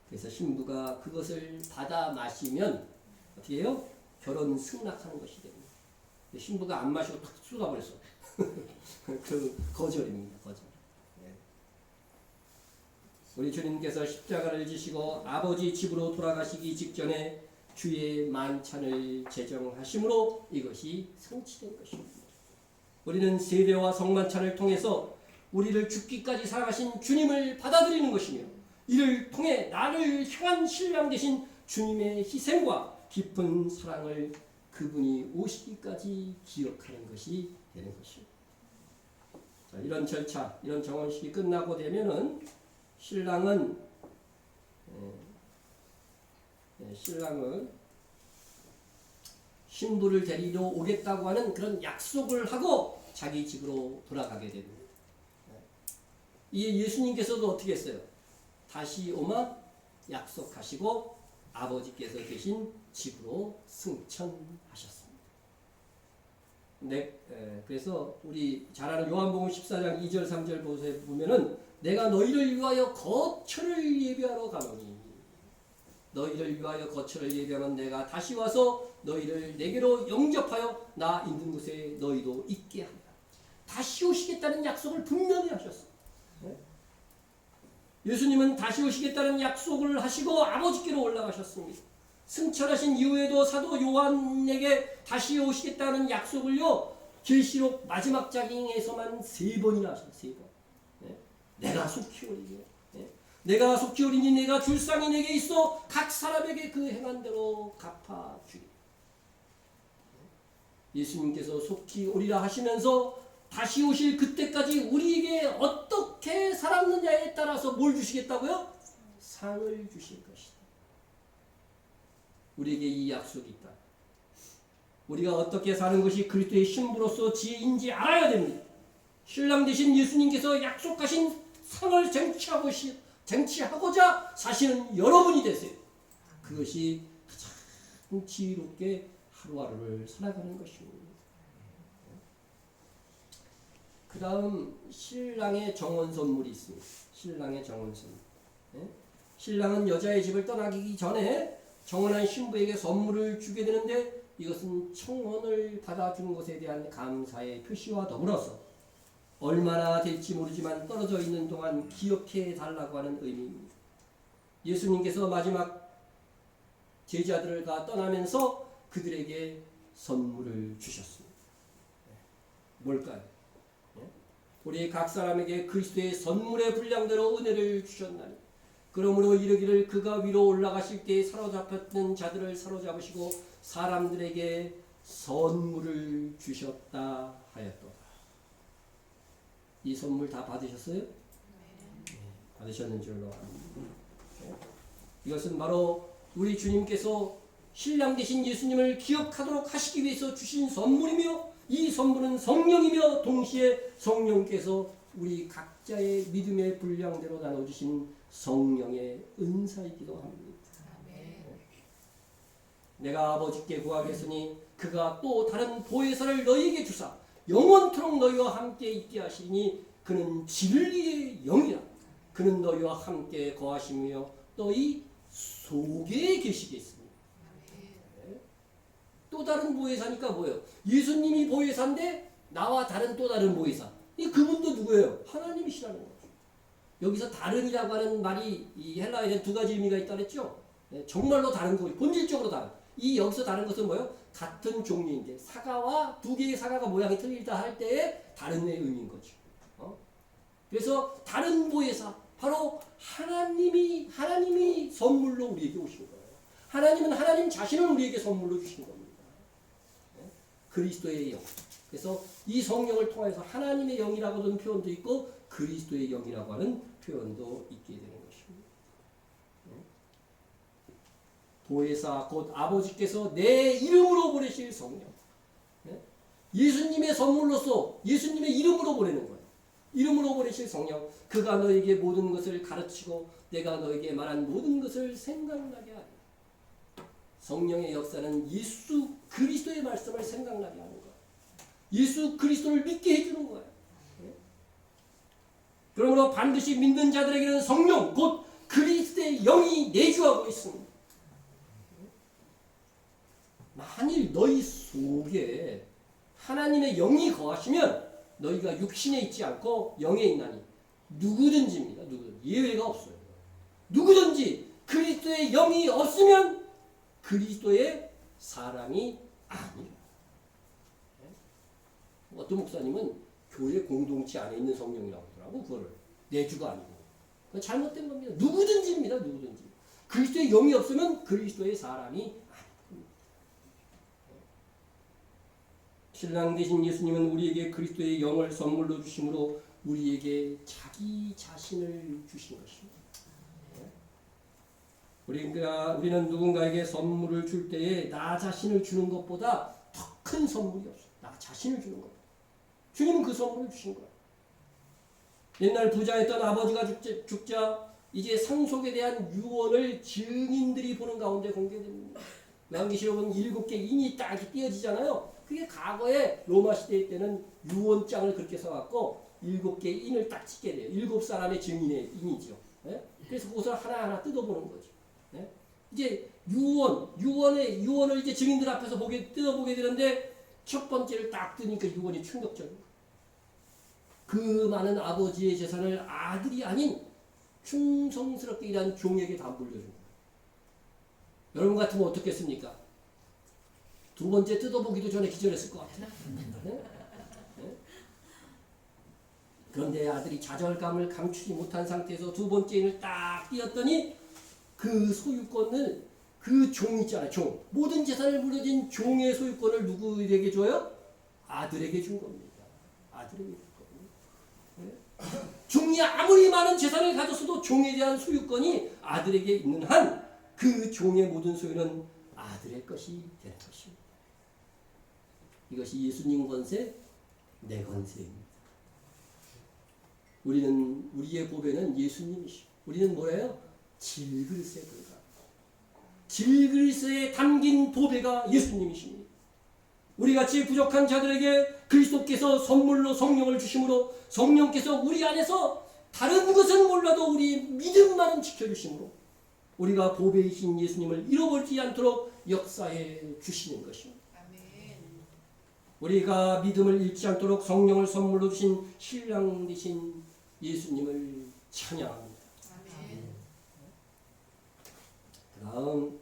그래서 신부가 그것을 받아 마시면 어떻게 해요? 결혼 승낙하는 것이 됩니다. 신부가 안 마시고 탁 쏟아버렸어. 그 거절입니다. 거절. 네. 우리 주님께서 십자가를 지시고 아버지 집으로 돌아가시기 직전에 주의 만찬을 제정하심으로 이것이 성취된 것입니다. 우리는 세례와 성만찬을 통해서 우리를 죽기까지 사랑하신 주님을 받아들이는 것이며 이를 통해 나를 향한 신랑 되신 주님의 희생과 깊은 사랑을 그분이 오시기까지 기억하는 것이 되는 것입니다. 자, 이런 절차, 이런 정혼식이 끝나고 되면은 신랑은 신부를 데리러 오겠다고 하는 그런 약속을 하고 자기 집으로 돌아가게 됩니다. 이에 예수님께서도 어떻게 했어요? 다시 오마 약속하시고 아버지께서 계신 집으로 승천하셨습니다. 그래서 우리 잘 아는 요한복음 14장 2절 3절 보면은 내가 너희를 위하여 거처를 예비하러 가노니 너희를 위하여 거처를 예비하면 내가 다시 와서 너희를 내게로 영접하여 나 있는 곳에 너희도 있게 한다. 다시 오시겠다는 약속을 분명히 하셨어요. 예수님은 다시 오시겠다는 약속을 하시고 아버지께로 올라가셨습니다. 승천하신 이후에도 사도 요한에게 다시 오시겠다는 약속을요 계시록 마지막 장에서만 3번이나 하셨어요. 3번. 내가 속히 오리니 내가 속히 오리니 내가 줄 상이 내게 있어 각 사람에게 그 행한 대로 갚아주리. 예수님께서 속히 오리라 하시면서 다시 오실 그때까지 우리에게 어떻게 살았느냐에 따라서 뭘 주시겠다고요? 상을 주실 것이다. 우리에게 이 약속이 있다. 우리가 어떻게 사는 것이 그리스도의 신부로서 지혜인지 알아야 됩니다. 신랑 되신 예수님께서 약속하신 상을 쟁취하고자 사시는 여러분이 되세요. 그것이 가장 지혜롭게 하루하루를 살아가는 것입니다. 그 다음 신랑의 정원 선물이 있습니다. 신랑의 정원 선물. 신랑은 여자의 집을 떠나기 전에 정원한 신부에게 선물을 주게 되는데 이것은 청혼을 받아준 것에 대한 감사의 표시와 더불어서 얼마나 될지 모르지만 떨어져 있는 동안 기억해 달라고 하는 의미입니다. 예수님께서 마지막 제자들과 떠나면서 그들에게 선물을 주셨습니다. 뭘까요? 우리 각 사람에게 그리스도의 선물의 분량대로 은혜를 주셨나니 그러므로 이르기를 그가 위로 올라가실 때 사로잡혔던 자들을 사로잡으시고 사람들에게 선물을 주셨다 하였도다. 이 선물 다 받으셨어요? 네, 받으셨는 줄로 압니다. 이것은 바로 우리 주님께서 신랑 되신 예수님을 기억하도록 하시기 위해서 주신 선물이며 이 선물은 성령이며 동시에 성령께서 우리 각자의 믿음의 분량대로 나눠주신 성령의 은사이기도 합니다. 내가 아버지께 구하겠으니 그가 또 다른 보혜사를 너희에게 주사 영원토록 너희와 함께 있게 하시니 그는 진리의 영이라. 그는 너희와 함께 거하시며 너희 속에 계시겠습니다. 네. 또 다른 보혜사니까 뭐예요? 예수님이 보혜사인데 나와 다른 또 다른 보혜사. 이 그분도 누구예요? 하나님이시라는 거죠. 여기서 다른이라고 하는 말이 이 헬라어에는 두 가지 의미가 있다 그랬죠? 네, 정말로 다른 거, 본질적으로 다른. 이 여기서 다른 것은 뭐예요? 같은 종류인데 사과와 두 개의 사과가 모양이 틀리다 할 때에 다른 의미인 거죠. 그래서 다른 보혜사, 바로 하나님이 선물로 우리에게 오신 거예요. 하나님은 하나님 자신을 우리에게 선물로 주신 겁니다. 네? 그리스도의 영. 그래서 이 성령을 통해서 하나님의 영이라고 하는 표현도 있고 그리스도의 영이라고 하는 표현도 있게 되는 것입니다. 네? 보혜사 곧 아버지께서 내 이름으로 보내실 성령. 네? 예수님의 선물로서 예수님의 이름으로 보내는 거예요. 이름으로 보내실 성령. 그가 너에게 모든 것을 가르치고 내가 너에게 말한 모든 것을 생각나게 하리라. 성령의 역사는 예수 그리스도의 말씀을 생각나게 하는 거예요. 예수 그리스도를 믿게 해주는 거예요. 그러므로 반드시 믿는 자들에게는 성령 곧 그리스도의 영이 내주하고 있습니다. 만일 너희 속에 하나님의 영이 거하시면 너희가 육신에 있지 않고 영에 있나니 누구든지입니다. 누구든지 예외가 없어요. 누구든지 그리스도의 영이 없으면 그리스도의 사람이 아니라. 어떤 목사님은 교회 공동체 안에 있는 성령이라고 하더라고. 그거를 내주가 아니고 잘못된 겁니다. 누구든지입니다. 누구든지 그리스도의 영이 없으면 그리스도의 사람이 아닙니다. 신랑 되신 예수님은 우리에게 그리스도의 영을 선물로 주심으로 우리에게 자기 자신을 주신 것입니다. 우리는 누군가에게 선물을 줄 때에 나 자신을 주는 것보다 더 큰 선물이 없어요. 나 자신을 주는 거예요. 주님은 그 선물을 주신 거예요. 옛날 부자였던 아버지가 죽자 이제 상속에 대한 유언을 증인들이 보는 가운데 공개됩니다. 요한계시록은 7개 인이 딱 이렇게 띄어지잖아요. 그게 과거에 로마 시대 때는 유언장을 그렇게 써갖고 7개 인을 딱 찍게 돼요. 7사람의 증인의 인이죠. 네? 그래서 그것을 하나하나 뜯어보는 거죠. 네? 이제 유언을 이제 증인들 앞에서 뜯어보게 되는데 첫 번째를 딱 뜨니까 유언이 충격적인 거예요. 그 많은 아버지의 재산을 아들이 아닌 충성스럽게 일한 종에게 다 물려준 거예요. 여러분 같으면 어떻겠습니까? 두 번째 뜯어보기도 전에 기절했을 것 같아요. 네? 네? 그런데 아들이 좌절감을 감추지 못한 상태에서 두 번째 인을 딱 띄었더니 그 소유권을 그 종 있잖아요. 종. 모든 재산을 물려진 종의 소유권을 누구에게 줘요? 아들에게 준 겁니다. 아들에게 준 겁니다. 네? 종이 아무리 많은 재산을 가졌어도 종에 대한 소유권이 아들에게 있는 한 그 종의 모든 소유는 아들의 것이 되는 것입니다. 이것이 예수님 권세, 내 권세입니다. 우리의 보배는 예수님이시고 우리는 뭐예요? 질그릇에 불과. 질그릇에 담긴 보배가 예수님이십니다. 우리같이 부족한 자들에게 그리스도께서 선물로 성령을 주심으로 성령께서 우리 안에서 다른 것은 몰라도 우리 믿음만은 지켜주심으로 우리가 보배이신 예수님을 잃어버리지 않도록 역사해 주시는 것입니다. 우리가 믿음을 잃지 않도록 성령을 선물로 주신 신랑 되신 예수님을 찬양합니다. 다음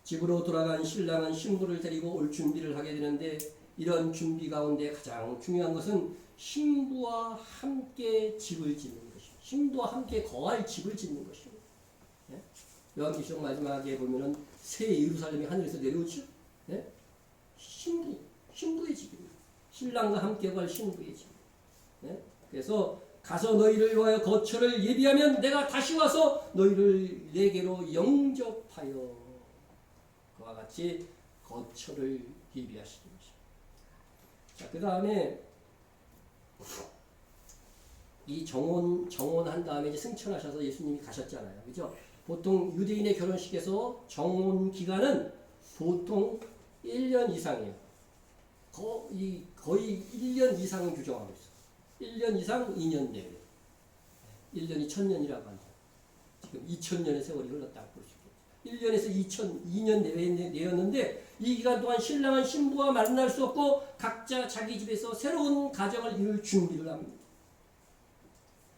집으로 돌아간 신랑은 신부를 데리고 올 준비를 하게 되는데 이런 준비 가운데 가장 중요한 것은 신부와 함께 집을 짓는 것입니다. 신부와 함께 거할 집을 짓는 것입니다. 네? 요한계시록 마지막에 보면은 새 예루살렘이 하늘에서 내려오죠. 네? 신부의 집입니다. 신랑과 함께 갈 신부의 집. 네? 그래서 가서 너희를 위하여 거처를 예비하면 내가 다시 와서 너희를 내게로 영접하여 그와 같이 거처를 예비하시는 것입니다. 자, 그 다음에 이 정혼한 다음에 이제 승천하셔서 예수님이 가셨잖아요. 그죠? 보통 유대인의 결혼식에서 정혼 기간은 보통 1년 이상이에요. 거의 1년 이상은 규정하고 있어요. 1년 이상 2년 내외. 1년이 1000년이라고 한다. 지금 2000년의 세월이 흘렀다고 볼 수 있어요. 1년에서 2년 내였는데 이 기간 동안 신랑은 신부와 만날 수 없고 각자 자기 집에서 새로운 가정을 이룰 준비를 합니다.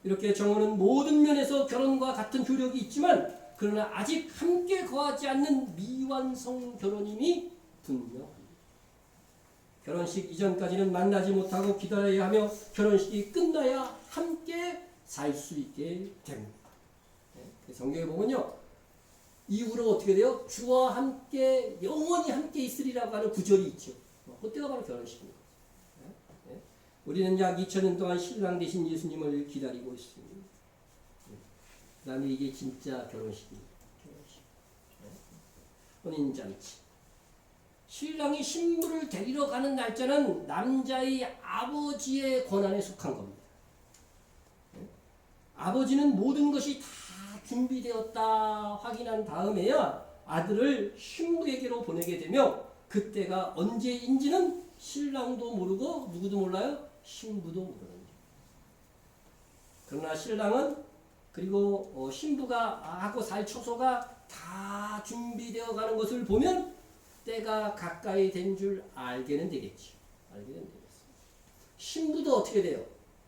이렇게 정원은 모든 면에서 결혼과 같은 효력이 있지만 그러나 아직 함께 거하지 않는 미완성 결혼임이 분명합니다. 결혼식 이전까지는 만나지 못하고 기다려야 하며 결혼식이 끝나야 함께 살 수 있게 됩니다. 성경에 보면요, 이후로 어떻게 돼요? 주와 함께 영원히 함께 있으리라고 하는 구절이 있죠. 그때가 바로 결혼식입니다. 우리는 약 2000년 동안 신랑 되신 예수님을 기다리고 있습니다. 그 다음에 이게 진짜 결혼식입니다. 결혼식. 혼인잔치. 신랑이 신부를 데리러 가는 날짜는 남자의 아버지의 권한에 속한 겁니다. 아버지는 모든 것이 다 준비되었다 확인한 다음에야 아들을 신부에게로 보내게 되며 그때가 언제인지는 신랑도 모르고 누구도 몰라요? 신부도 모르는 거예요. 그러나 신랑은 그리고 신부가 하고 살 처소가 다 준비되어 가는 것을 보면 때가 가까이 된 줄 알게는 되겠죠. 알게는 되겠습니다. 신부도 어떻게 돼요?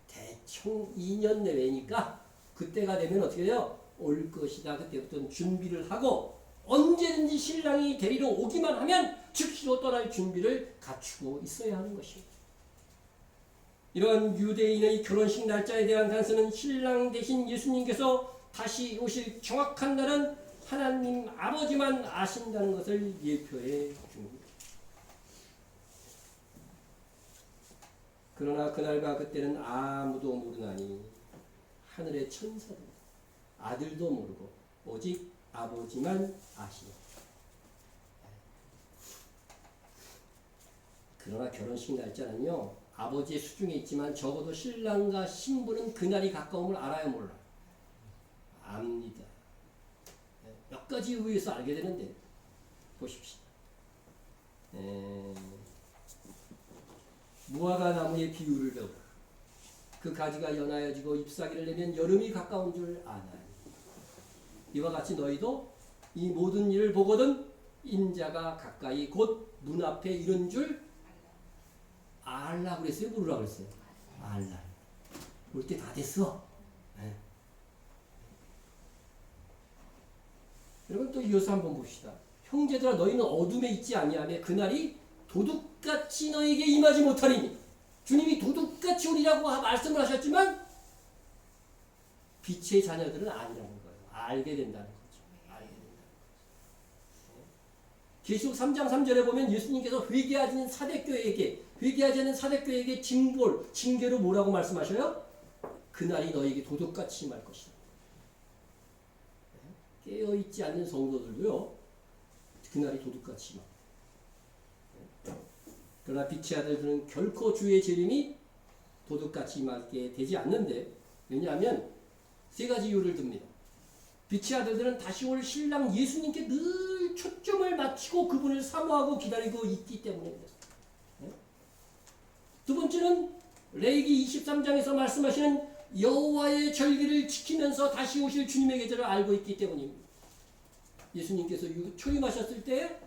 대충 2년 내외니까 그때가 되면 어떻게 돼요? 올 것이다. 그때부터는 준비를 하고 언제든지 신랑이 데리러 오기만 하면 즉시로 떠날 준비를 갖추고 있어야 하는 것입니다. 이러한 유대인의 결혼식 날짜에 대한 단서는 신랑 대신 예수님께서 다시 오실 정확한 날은 하나님 아버지만 아신다는 것을 예표해 줍니다. 그러나 그날과 그때는 아무도 모르나니 하늘의 천사들 아들도 모르고 오직 아버지만 아시니. 그러나 결혼식 날짜는요, 아버지의 수중에 있지만 적어도 신랑과 신부는 그날이 가까움을 알아야 몰라. 압니다. 몇 가지 의해서 알게 되는데 보십시오. 무화과 나무의 비유를 배우라. 그 가지가 연하여지고 잎사귀를 내면 여름이 가까운 줄 아나니. 이와 같이 너희도 이 모든 일을 보거든 인자가 가까이 곧 문 앞에 이른 줄 알라 그랬어요? 모르라 그랬어요? 알라. 올 때 다 됐어. 네. 여러분 또 이어서 한번 봅시다. 형제들아 너희는 어둠에 있지 아니하며 그날이 도둑같이 너희에게 임하지 못하리니. 주님이 도둑같이 오리라고 말씀을 하셨지만 빛의 자녀들은 아니라는 거예요. 알게 된다는 거죠. 알게 된다는 거죠. 계시록 3장 3절에 보면 예수님께서 회개하지 않는 사대교회에게 징계로 뭐라고 말씀하셔요? 그날이 너희에게 도둑같이 임할 것이다. 깨어있지 않는 성도들도요, 그날이 도둑같이 임합니다. 그러나 빛의 아들들은 결코 주의 재림이 도둑같이 임하게 되지 않는데, 왜냐하면 세 가지 이유를 듭니다. 빛의 아들들은 다시 올 신랑 예수님께 늘 초점을 맞추고 그분을 사모하고 기다리고 있기 때문입니다. 두 번째는 레위기 23장에서 말씀하시는 여호와의 절기를 지키면서 다시 오실 주님의 계절을 알고 있기 때문입니다. 예수님께서 초임하셨을 때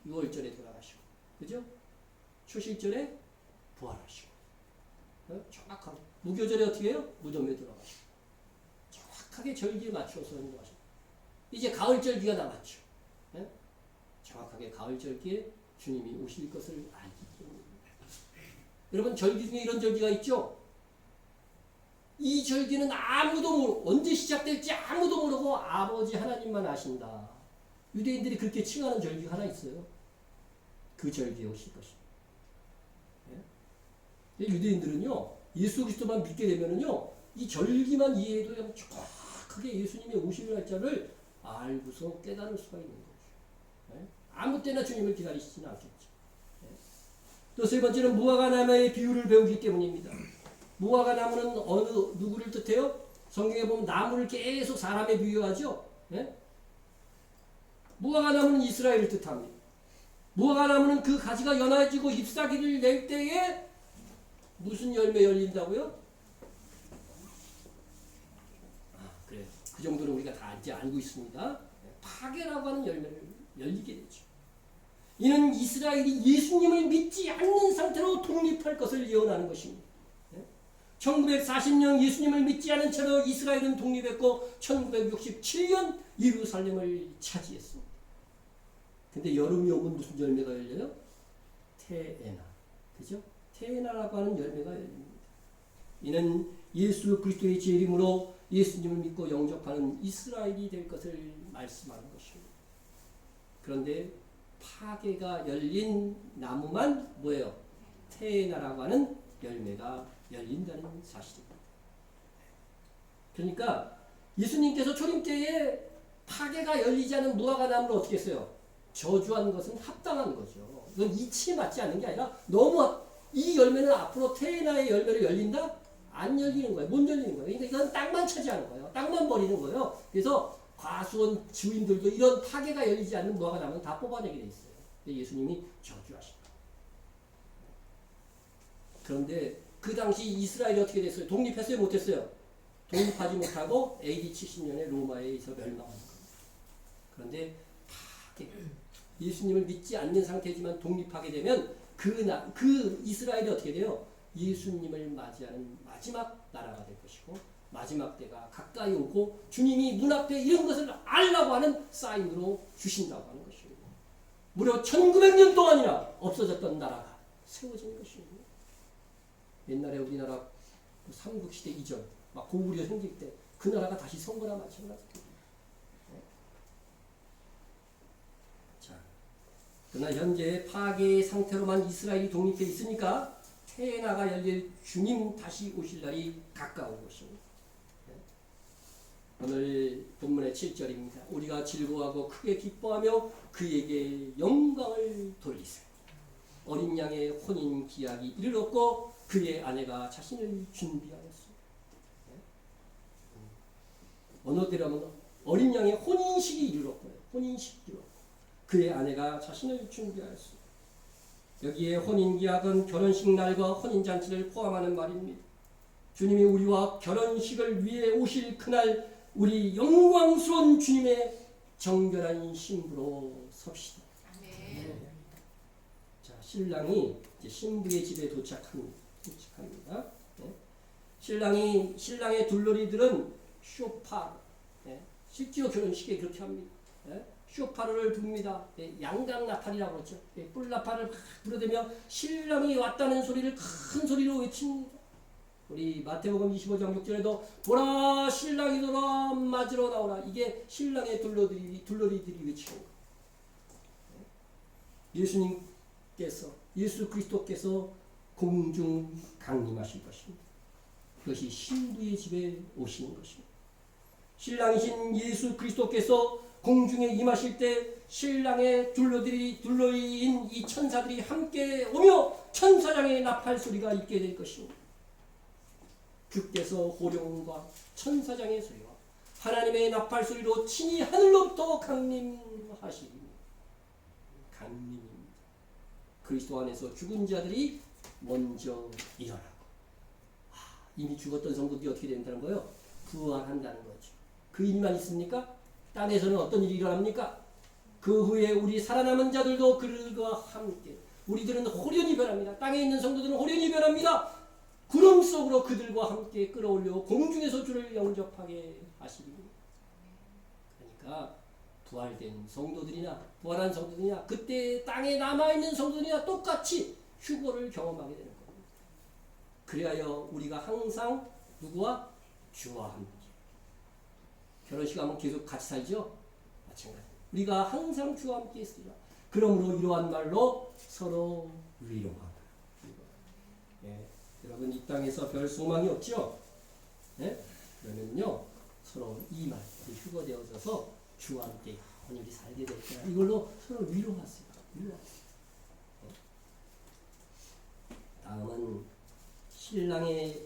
6월절에 돌아가시고, 그죠? 초실절에 부활하시고, 정확하게 무교절에 어떻게 해요? 무덤에 들어가시고, 정확하게 절기에 맞춰서 행동하시고, 이제 가을절기가 남았죠. 정확하게 가을절기에 주님이 오실 것을 알기 때문입니다. 여러분 절기 중에 이런 절기가 있죠. 이 절기는 아무도 모르고 언제 시작될지 아무도 모르고 아버지 하나님만 아신다. 유대인들이 그렇게 칭하는 절기가 하나 있어요. 그 절기에 오실 것입니다. 유대인들은요, 예수 그리스도만 믿게 되면은요, 이 절기만 이해해도 그냥 정확하게 예수님의 오실 날짜를 알고서 깨달을 수가 있는 거죠. 아무 때나 주님을 기다리시지는 않겠죠. 또 세 번째는 무화과 나무의 비유를 배우기 때문입니다. 무화과 나무는 누구를 뜻해요? 성경에 보면 나무를 계속 사람에 비유하죠. 무화과 나무는 이스라엘을 뜻합니다. 무화과 나무는 그 가지가 연해지고 잎사귀를 낼 때에 무슨 열매 열린다고요? 그래요. 그 정도는 우리가 다 이제 알고 있습니다. 파괴라고 하는 열매를 열리게 되죠. 이는 이스라엘이 예수님을 믿지 않는 상태로 독립할 것을 예언하는 것입니다. 1940년 예수님을 믿지 않은 채로 이스라엘은 독립했고 1967년 예루살렘을 차지했습니다. 근데 여름이 오면 무슨 열매가 열려요? 테에나. 그죠? 테에나라고 하는 열매가 열립니다. 이는 예수 그리스도의 제 이름으로 예수님을 믿고 영접하는 이스라엘이 될 것을 말씀하는 것입니다. 그런데 파괴가 열린 나무만 뭐예요? 테에나라고 하는 열매가 열린다는 사실입니다. 그러니까 예수님께서 초림 때에 파괴가 열리지 않은 무화과 나무를 어떻게 했어요? 저주한 것은 합당한 거죠. 이건 이치에 맞지 않는 게 아니라 너무 이 열매는 앞으로 테에나의 열매를 열린다? 안 열리는 거예요. 못 열리는 거예요. 그러니까 이건 땅만 차지하는 거예요. 땅만 버리는 거예요. 그래서 과수원 주인들도 이런 파괴가 열리지 않는 무화과 나무는 다 뽑아내게 돼 있어요. 예수님이 저주하십니다. 그런데 그 당시 이스라엘이 어떻게 됐어요? 독립했어요? 못했어요? 독립하지 못하고 AD 70년에 로마에서 멸망한 겁니다. 그런데 파괴, 예수님을 믿지 않는 상태지만 독립하게 되면 그 이스라엘이 어떻게 돼요? 예수님을 맞이하는 마지막 나라가 될 것이고 마지막 때가 가까이 오고 주님이 문 앞에 이런 것을 알라고 하는 사인으로 주신다고 하는 것입니다. 무려 1900년 동안이나 없어졌던 나라가 세워진 것입니다. 옛날에 우리나라 삼국시대 이전 막 고구려 생길 때 그 나라가 다시 선 거나 마찬가지입니다. 자, 그러나 현재 파괴의 상태로만 이스라엘이 독립해 있으니까 테에나가 열릴 주님 다시 오실 날이 가까운 것입니다. 오늘 본문의 7절입니다. 우리가 즐거워하고 크게 기뻐하며 그에게 영광을 돌리세. 어린 양의 혼인 기약이 이르렀고 그의 아내가 자신을 준비하였습니다. 어느 때라면 어린 양의 혼인식이 이르렀고요. 혼인식이 이르렀고 그의 아내가 자신을 준비하였습니다. 여기에 혼인기약은 결혼식 날과 혼인잔치를 포함하는 말입니다. 주님이 우리와 결혼식을 위해 오실 그날 우리 영광스러운 주님의 정결한 신부로 섭시다. 네. 자, 신랑이 이제 신부의 집에 도착합니다. 네. 신랑의 둘러리들은 쇼파르, 네. 실제로 결혼식에 그렇게 합니다. 네. 쇼파르를 붑니다. 네, 양강나팔이라고 그러죠. 네, 뿔나팔을 부르대며 신랑이 왔다는 소리를 큰 소리로 외칩니다. 우리 마태복음 25장 6절에도 보라 신랑이 돌아 맞으러 나오라. 이게 신랑의 둘러리들이 외치는 거예요. 예수님께서 예수 그리스도께서 공중 강림하실 것입니다. 그것이 신부의 집에 오시는 것입니다. 신랑이신 예수 그리스도께서 공중에 임하실 때 신랑의 둘러인 이 천사들이 함께 오며 천사장의 나팔 소리가 있게 될 것입니다. 주께서 호령과 천사장의 소리와 하나님의 나팔 소리로 친히 하늘로부터 강림하시리니 강림입니다. 그리스도 안에서 죽은 자들이 먼저 일어나고 이미 죽었던 성도들이 어떻게 된다는 거예요? 부활한다는 거죠. 그 일만 있습니까? 땅에서는 어떤 일이 일어납니까? 그 후에 우리 살아남은 자들도 그들과 함께 우리들은 호련히 변합니다. 땅에 있는 성도들은 호련히 변합니다. 구름 속으로 그들과 함께 끌어올려 공중에서 주를 영접하게 하시리니 그러니까 부활된 성도들이나 부활한 성도들이나 그때 땅에 남아있는 성도들이나 똑같이 휴거를 경험하게 되는 겁니다. 그리하여 우리가 항상 누구와? 주와 함께 결혼식 하면 계속 같이 살죠? 마찬가지. 우리가 항상 주와 함께 있으리라. 그러므로 이러한 말로 서로 위로하라. 예. 여러분 이 땅에서 별 소망이 없죠? 예? 그러면요 서로 이 말, 휴거되어져서 주와 함께 오늘 살게 될 거야. 이걸로 서로 위로하세요. 위로하세요. 예? 다음은 신랑의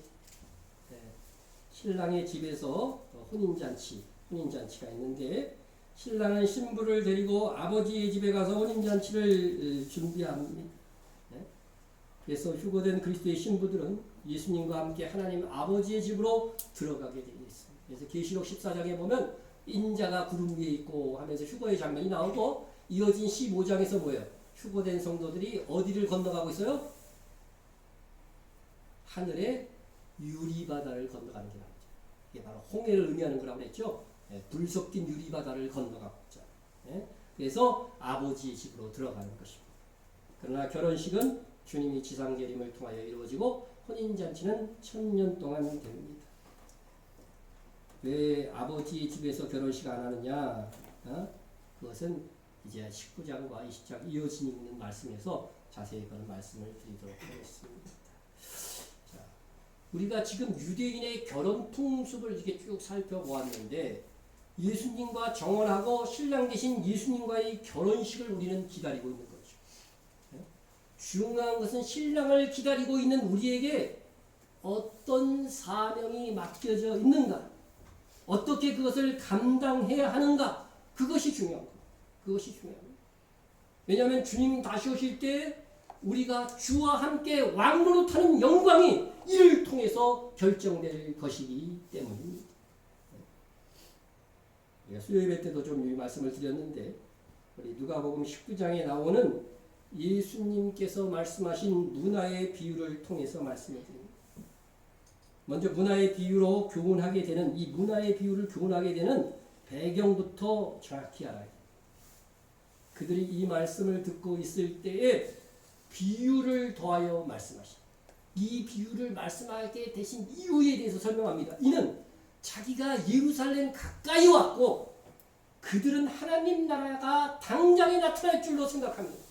집에서 혼인잔치가 있는데 신랑은 신부를 데리고 아버지의 집에 가서 혼인잔치를 준비합니다. 네? 그래서 휴거된 그리스도의 신부들은 예수님과 함께 하나님 아버지의 집으로 들어가게 되어 있습니다. 그래서 계시록 14장에 보면 인자가 구름 위에 있고 하면서 휴거의 장면이 나오고 이어진 15장에서 뭐예요? 휴거된 성도들이 어디를 건너가고 있어요? 하늘의 유리바다를 건너가는 게 나오죠. 이게 바로 홍해를 의미하는 거라고 그랬죠. 예, 불 섞인 유리바다를 건너가고 있죠. 예? 그래서 아버지의 집으로 들어가는 것입니다. 그러나 결혼식은 주님이 지상재림을 통하여 이루어지고 혼인잔치는 1000년 동안 됩니다. 왜 아버지의 집에서 결혼식 안 하느냐? 그것은 이제 19장과 20장 이어져 있는 말씀에서 자세히 그런 말씀을 드리도록 하겠습니다. 자, 우리가 지금 유대인의 결혼 풍습을 이렇게 쭉 살펴보았는데 예수님과 정혼하고 신랑 되신 예수님과의 결혼식을 우리는 기다리고 있는 거죠. 중요한 것은 신랑을 기다리고 있는 우리에게 어떤 사명이 맡겨져 있는가, 어떻게 그것을 감당해야 하는가, 그것이 중요한 겁니다. 그것이 중요합니다. 왜냐하면 주님 다시 오실 때 우리가 주와 함께 왕노릇하는 영광이 이를 통해서 결정될 것이기 때문입니다. 수요예배 때도 좀 이 말씀을 드렸는데 우리 누가복음 19장에 나오는 예수님께서 말씀하신 문화의 비유를 통해서 말씀을 드립니다. 먼저 문화의 비유로 교훈하게 되는 이 문화의 비유를 교훈하게 되는 배경부터 정확히 알아야 돼요. 그들이 이 말씀을 듣고 있을 때에 비유를 더하여 말씀하신 이 비유를 말씀하게 되신 이유에 대해서 설명합니다. 이는 자기가 예루살렘 가까이 왔고 그들은 하나님 나라가 당장에 나타날 줄로 생각합니다.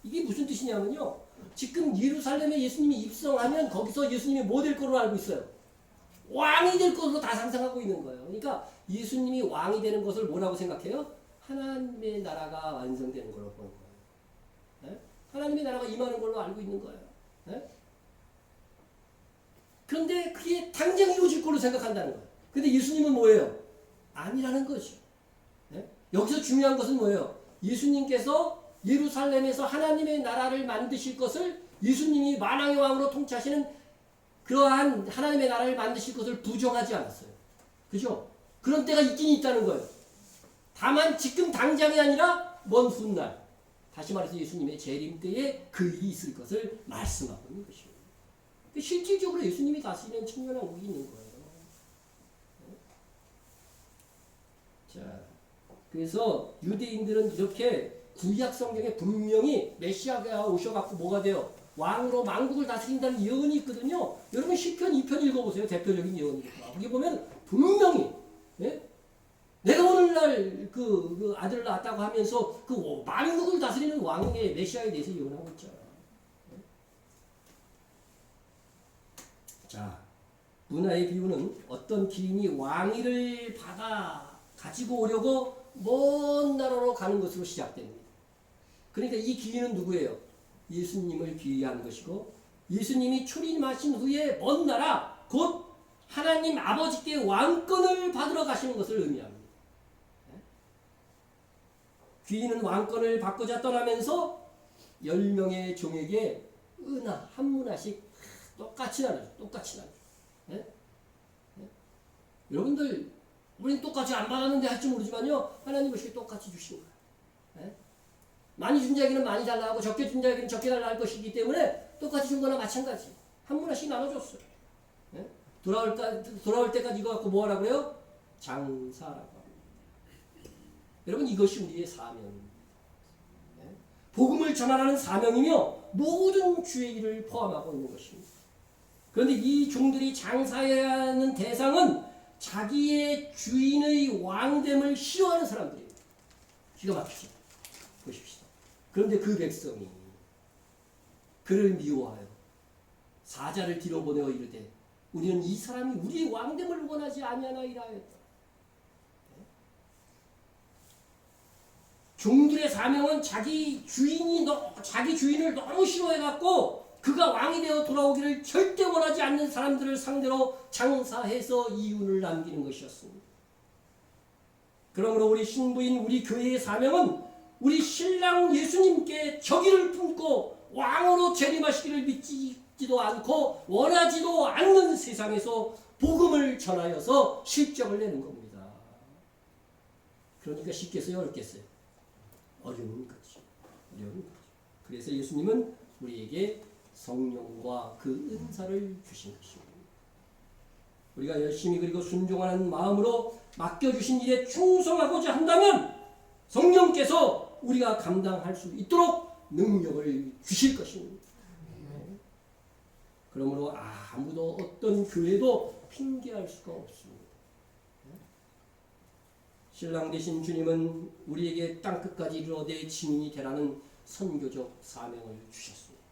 이게 무슨 뜻이냐면요. 지금 예루살렘에 예수님이 입성하면 거기서 예수님이 뭐 될 거로 알고 있어요? 왕이 될 것으로 다 상상하고 있는 거예요. 그러니까 예수님이 왕이 되는 것을 뭐라고 생각해요? 하나님의 나라가 완성되는 걸로 보는 거예요. 네? 하나님의 나라가 임하는 걸로 알고 있는 거예요. 네? 그런데 그게 당장 이루어질 걸로 생각한다는 거예요. 근데 예수님은 뭐예요? 아니라는 거죠. 네? 여기서 중요한 것은 뭐예요? 예수님께서 예루살렘에서 하나님의 나라를 만드실 것을 예수님이 만왕의 왕으로 통치하시는 그러한 하나님의 나라를 만드실 것을 부정하지 않았어요. 그죠? 그런 때가 있긴 있다는 거예요. 다만 지금 당장이 아니라 먼 훗날, 다시 말해서 예수님의 재림 때에 그 일이 있을 것을 말씀하고 있는 것입니다. 실질적으로 예수님이 다스리는 천년왕국이 있는 거예요. 자, 그래서 유대인들은 이렇게 구약 성경에 분명히 메시아가 오셔갖고 뭐가 돼요? 왕으로 만국을 다스린다는 예언이 있거든요. 여러분 시편 2편 읽어보세요. 대표적인 예언이니까. 거기 보면 분명히 내가 오늘날 그 아들을 낳았다고 하면서 그 만국을 다스리는 왕의 메시아에 대해서 예언하고 있잖아. 자, 문화의 비유는 어떤 기인이 왕위를 받아 가지고 오려고 먼 나라로 가는 것으로 시작됩니다. 그러니까 이 기인은 누구예요? 예수님을 비유한 것이고 예수님이 출임하신 후에 먼 나라 곧 하나님 아버지께 왕권을 받으러 가시는 것을 의미합니다. 귀인은 왕권을 받고자 떠나면서 10명의 종에게 은하 한 문화씩 똑같이 나눠요. 똑같이 나눠요. 네? 네? 여러분들 우리는 똑같이 안 받았는데 할지 모르지만요. 하나님 보시기에 똑같이 주신 거예요. 네? 많이 준 자에게는 많이 달라고 적게 준 자에게는 적게 달라 할 것이기 때문에 똑같이 준 거나 마찬가지. 한 문화씩 나눠줬어요. 네? 돌아올 때까지 이거 갖고 뭐 하라고 그래요? 장사라고 합니다. 여러분 이것이 우리의 사명입니다. 네? 복음을 전하라는 사명이며 모든 주의 일을 포함하고 있는 것입니다. 그런데 이 종들이 장사해야 하는 대상은 자기의 주인의 왕됨을 싫어하는 사람들이에요. 기가 막히죠. 보십시오. 그런데 그 백성이 그를 미워하여 사자를 뒤로 보내어 이르되 우리는 이 사람이 우리의 왕됨을 원하지 아니하나이다 하였다. 종들의 사명은 자기 주인을 너무 싫어해갖고 그가 왕이 되어 돌아오기를 절대 원하지 않는 사람들을 상대로 장사해서 이윤을 남기는 것이었습니다. 그러므로 우리 신부인 우리 교회의 사명은 우리 신랑 예수님께 저기를 품고 왕으로 재림하시기를 믿지도 않고 원하지도 않는 세상에서 복음을 전하여서 실적을 내는 겁니다. 그러니까 쉽겠어요, 어렵겠어요? 어려운 거죠. 어려운 거죠. 그래서 예수님은 우리에게 성령과 그 은사를 주신 것입니다. 우리가 열심히 그리고 순종하는 마음으로 맡겨주신 일에 충성하고자 한다면 성령께서 우리가 감당할 수 있도록 능력을 주실 것입니다. 그러므로 아무도 어떤 교회도 핑계할 수가 없습니다. 신랑 되신 주님은 우리에게 땅끝까지 이르러 내 증인이 되라는 선교적 사명을 주셨습니다.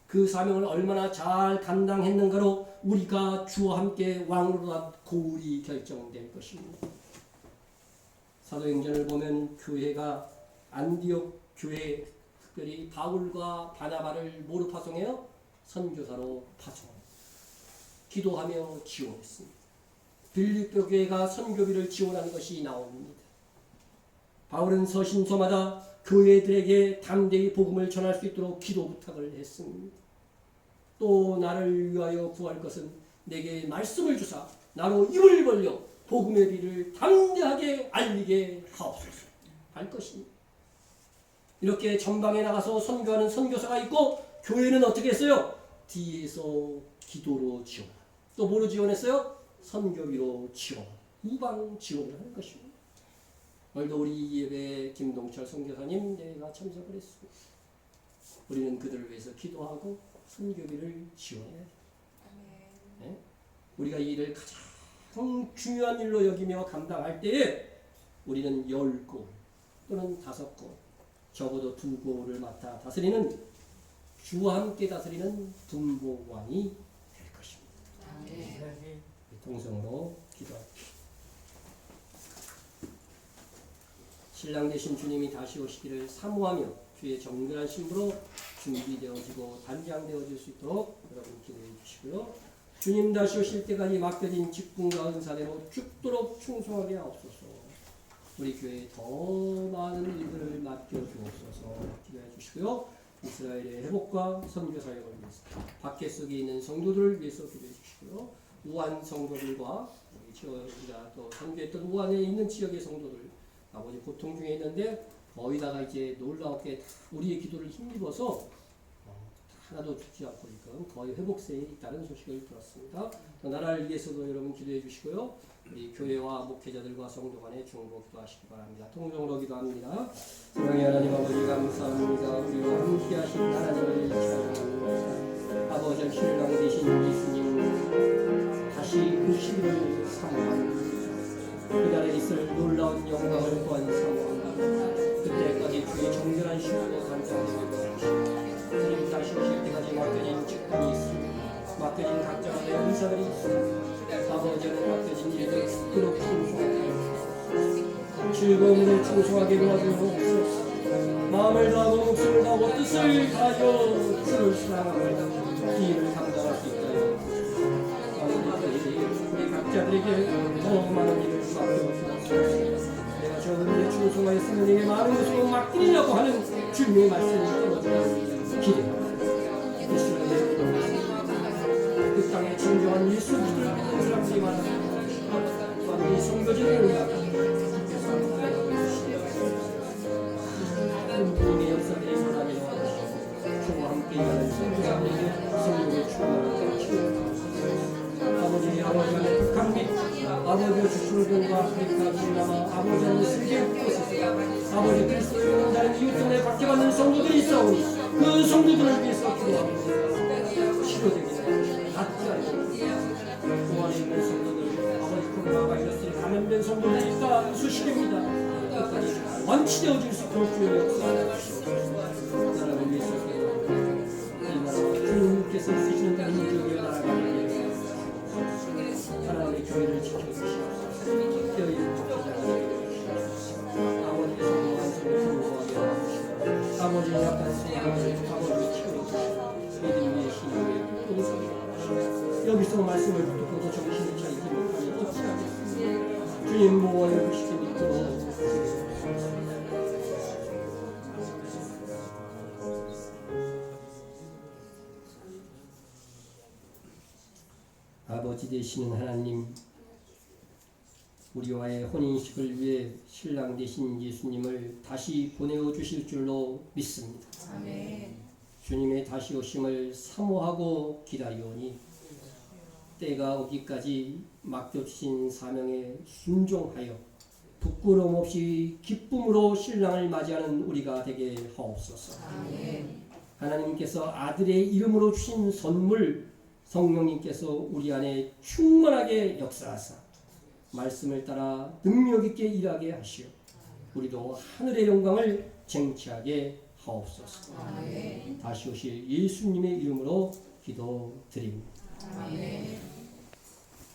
그 사명을 얼마나 잘 감당했는가로 우리가 주와 함께 왕으로 고울이 결정될 것입니다. 사도행전을 보면 교회가 안디옥 교회, 특별히 바울과 바나바를 뭐로 파송해요? 선교사로 파송합니다. 기도하며 지원했습니다. 빌립보 교회가 선교비를 지원한 것이 나옵니다. 바울은 서신서마다 교회들에게 담대히 복음을 전할 수 있도록 기도 부탁을 했습니다. 또 나를 위하여 구할 것은 내게 말씀을 주사 나로 입을 벌려 복음의 비를 담대하게 알리게 하옵소서 할 것입니다. 이렇게 전방에 나가서 선교하는 선교사가 있고 교회는 어떻게 했어요? 뒤에서 기도로 지원. 또 뭐로 지원했어요? 선교비로 지원. 후방 지원을 하는 것입니다. 오늘도 우리 예배 김동철 선교사님 내가 참석을 했습니다. 우리는 그들을 위해서 기도하고 선교비를 지원해야 돼요. 네? 우리가 이 일을 가장 중요한 일로 여기며 감당할 때에 우리는 10골 또는 5골 적어도 2골을 맡아 다스리는 주와 함께 다스리는 분봉왕이 될 것입니다. 네. 동성으로 기도합니다. 신랑 되신 주님이 다시 오시기를 사모하며 주의 정결한 신부로 준비되어지고 단장되어질 수 있도록 여러분 기도해 주시고요. 주님 다시 오실 때까지 맡겨진 직분과 은사대로 죽도록 충성하게 하옵소서. 우리 교회에 더 많은 일들을 맡겨주옵소서 기도해 주시고요. 이스라엘의 회복과 선교 사역을 위해서 밖에 속에 있는 성도들을 위해서 기도해 주시고요. 우한 성도들과 우리가 또 선교했던 우한에 있는 지역의 성도들 아버지 고통 중에 있는데 거의 다가 이제 놀랍게 우리의 기도를 힘입어서 하나도 죽지 않고 지금 거의 회복세에 있다는 소식을 들었습니다. 나라를 위해서도 여러분 기도해 주시고요. 우리 교회와 목회자들과 성도 간에 중보 기도하시기 바랍니다. 통성으로 기도합니다. 사랑의 하나님 아버지 감사합니다. 우리와 함께 하신 하나님을 찬양합니다. 아버지 신랑 되신 예수님 다시 오시기를 사모합니다. 그날에 있을 놀라운 영광을 또한 사모합니다. 그때까지 주의 정결한 신으로 단장되고 주님 다시 오실 때까지 맡겨진 직분이 있습니다. 맡겨진 각자의 의사들이 있습니다. 아버지는 맡겨진 일을 그렇게 충성하게 하옵소서. 즐거움으로 충성하게 도와주옵소서. 마음을 다하고 목숨을 다하고 뜻을 다하여 주를 사랑하며 이 일을 감당할 수 있도록 우리 각자들에게 더 많은 일을 맡겨주옵소서. 내가 저 은혜에 충성하였으면 내게 많은 것으로 맡기려고 하는 주님의 말씀을 들어주옵소서. 기대합니다. 그 땅에 진정한 예수 그리스도를 믿는 사람들이 많아서 또한 이 선교지를 하나님의 역사들이 일어나게 하시고 주와 함께 일하는 선교사들에게 성령의 충만을 치료하옵소서. 아버지의 북한 및 아버지의 주출근과 아프리카 동남아 아버지의 세계 곳에서 아버지 그리스도를 믿는 다른 이웃 때문에 박해받는 성도들이 있사오니 그 성도들을 위해서 기도합니다. 치료되게 낫지 않고 공안에 있는 성도들 아버지 코로나 바이러스에 감염된 성도들이 있다 수식입니다. 끝까지 완치되어질 수 있도록 주의 역사를 주시옵소서. 나라를 위해서 기도합니다. 이 나라와 주님께서 쓰시는 민족의 나라가 되게 하옵소서. 하나님의 교회를 지켜주시옵소서. 교회를 지켜주시옵소서. 아버지께서 완성을 공부하게 하옵시고 아버지의 약한 소망을 아버지의 키워주시고 믿음의 신앙의 똥성을 여기서 말씀을 듣고도 정신을 차리지 못하며 쫓아가겠습니다. 주님 모아여 주시기 믿도록 아버지 되시는 하나님 우리와의 혼인식을 위해 신랑 되신 예수님을 다시 보내어 주실 줄로 믿습니다. 아멘. 주님의 다시 오심을 사모하고 기다리오니 때가 오기까지 맡겨주신 사명에 순종하여 부끄러움 없이 기쁨으로 신랑을 맞이하는 우리가 되게 하옵소서. 아멘. 하나님께서 아들의 이름으로 주신 선물 성령님께서 우리 안에 충만하게 역사하사 말씀을 따라 능력 있게 일하게 하시오. 우리도 하늘의 영광을 쟁취하게 하옵소서. 아멘. 다시 오실 예수님의 이름으로 기도드립니다. 아멘.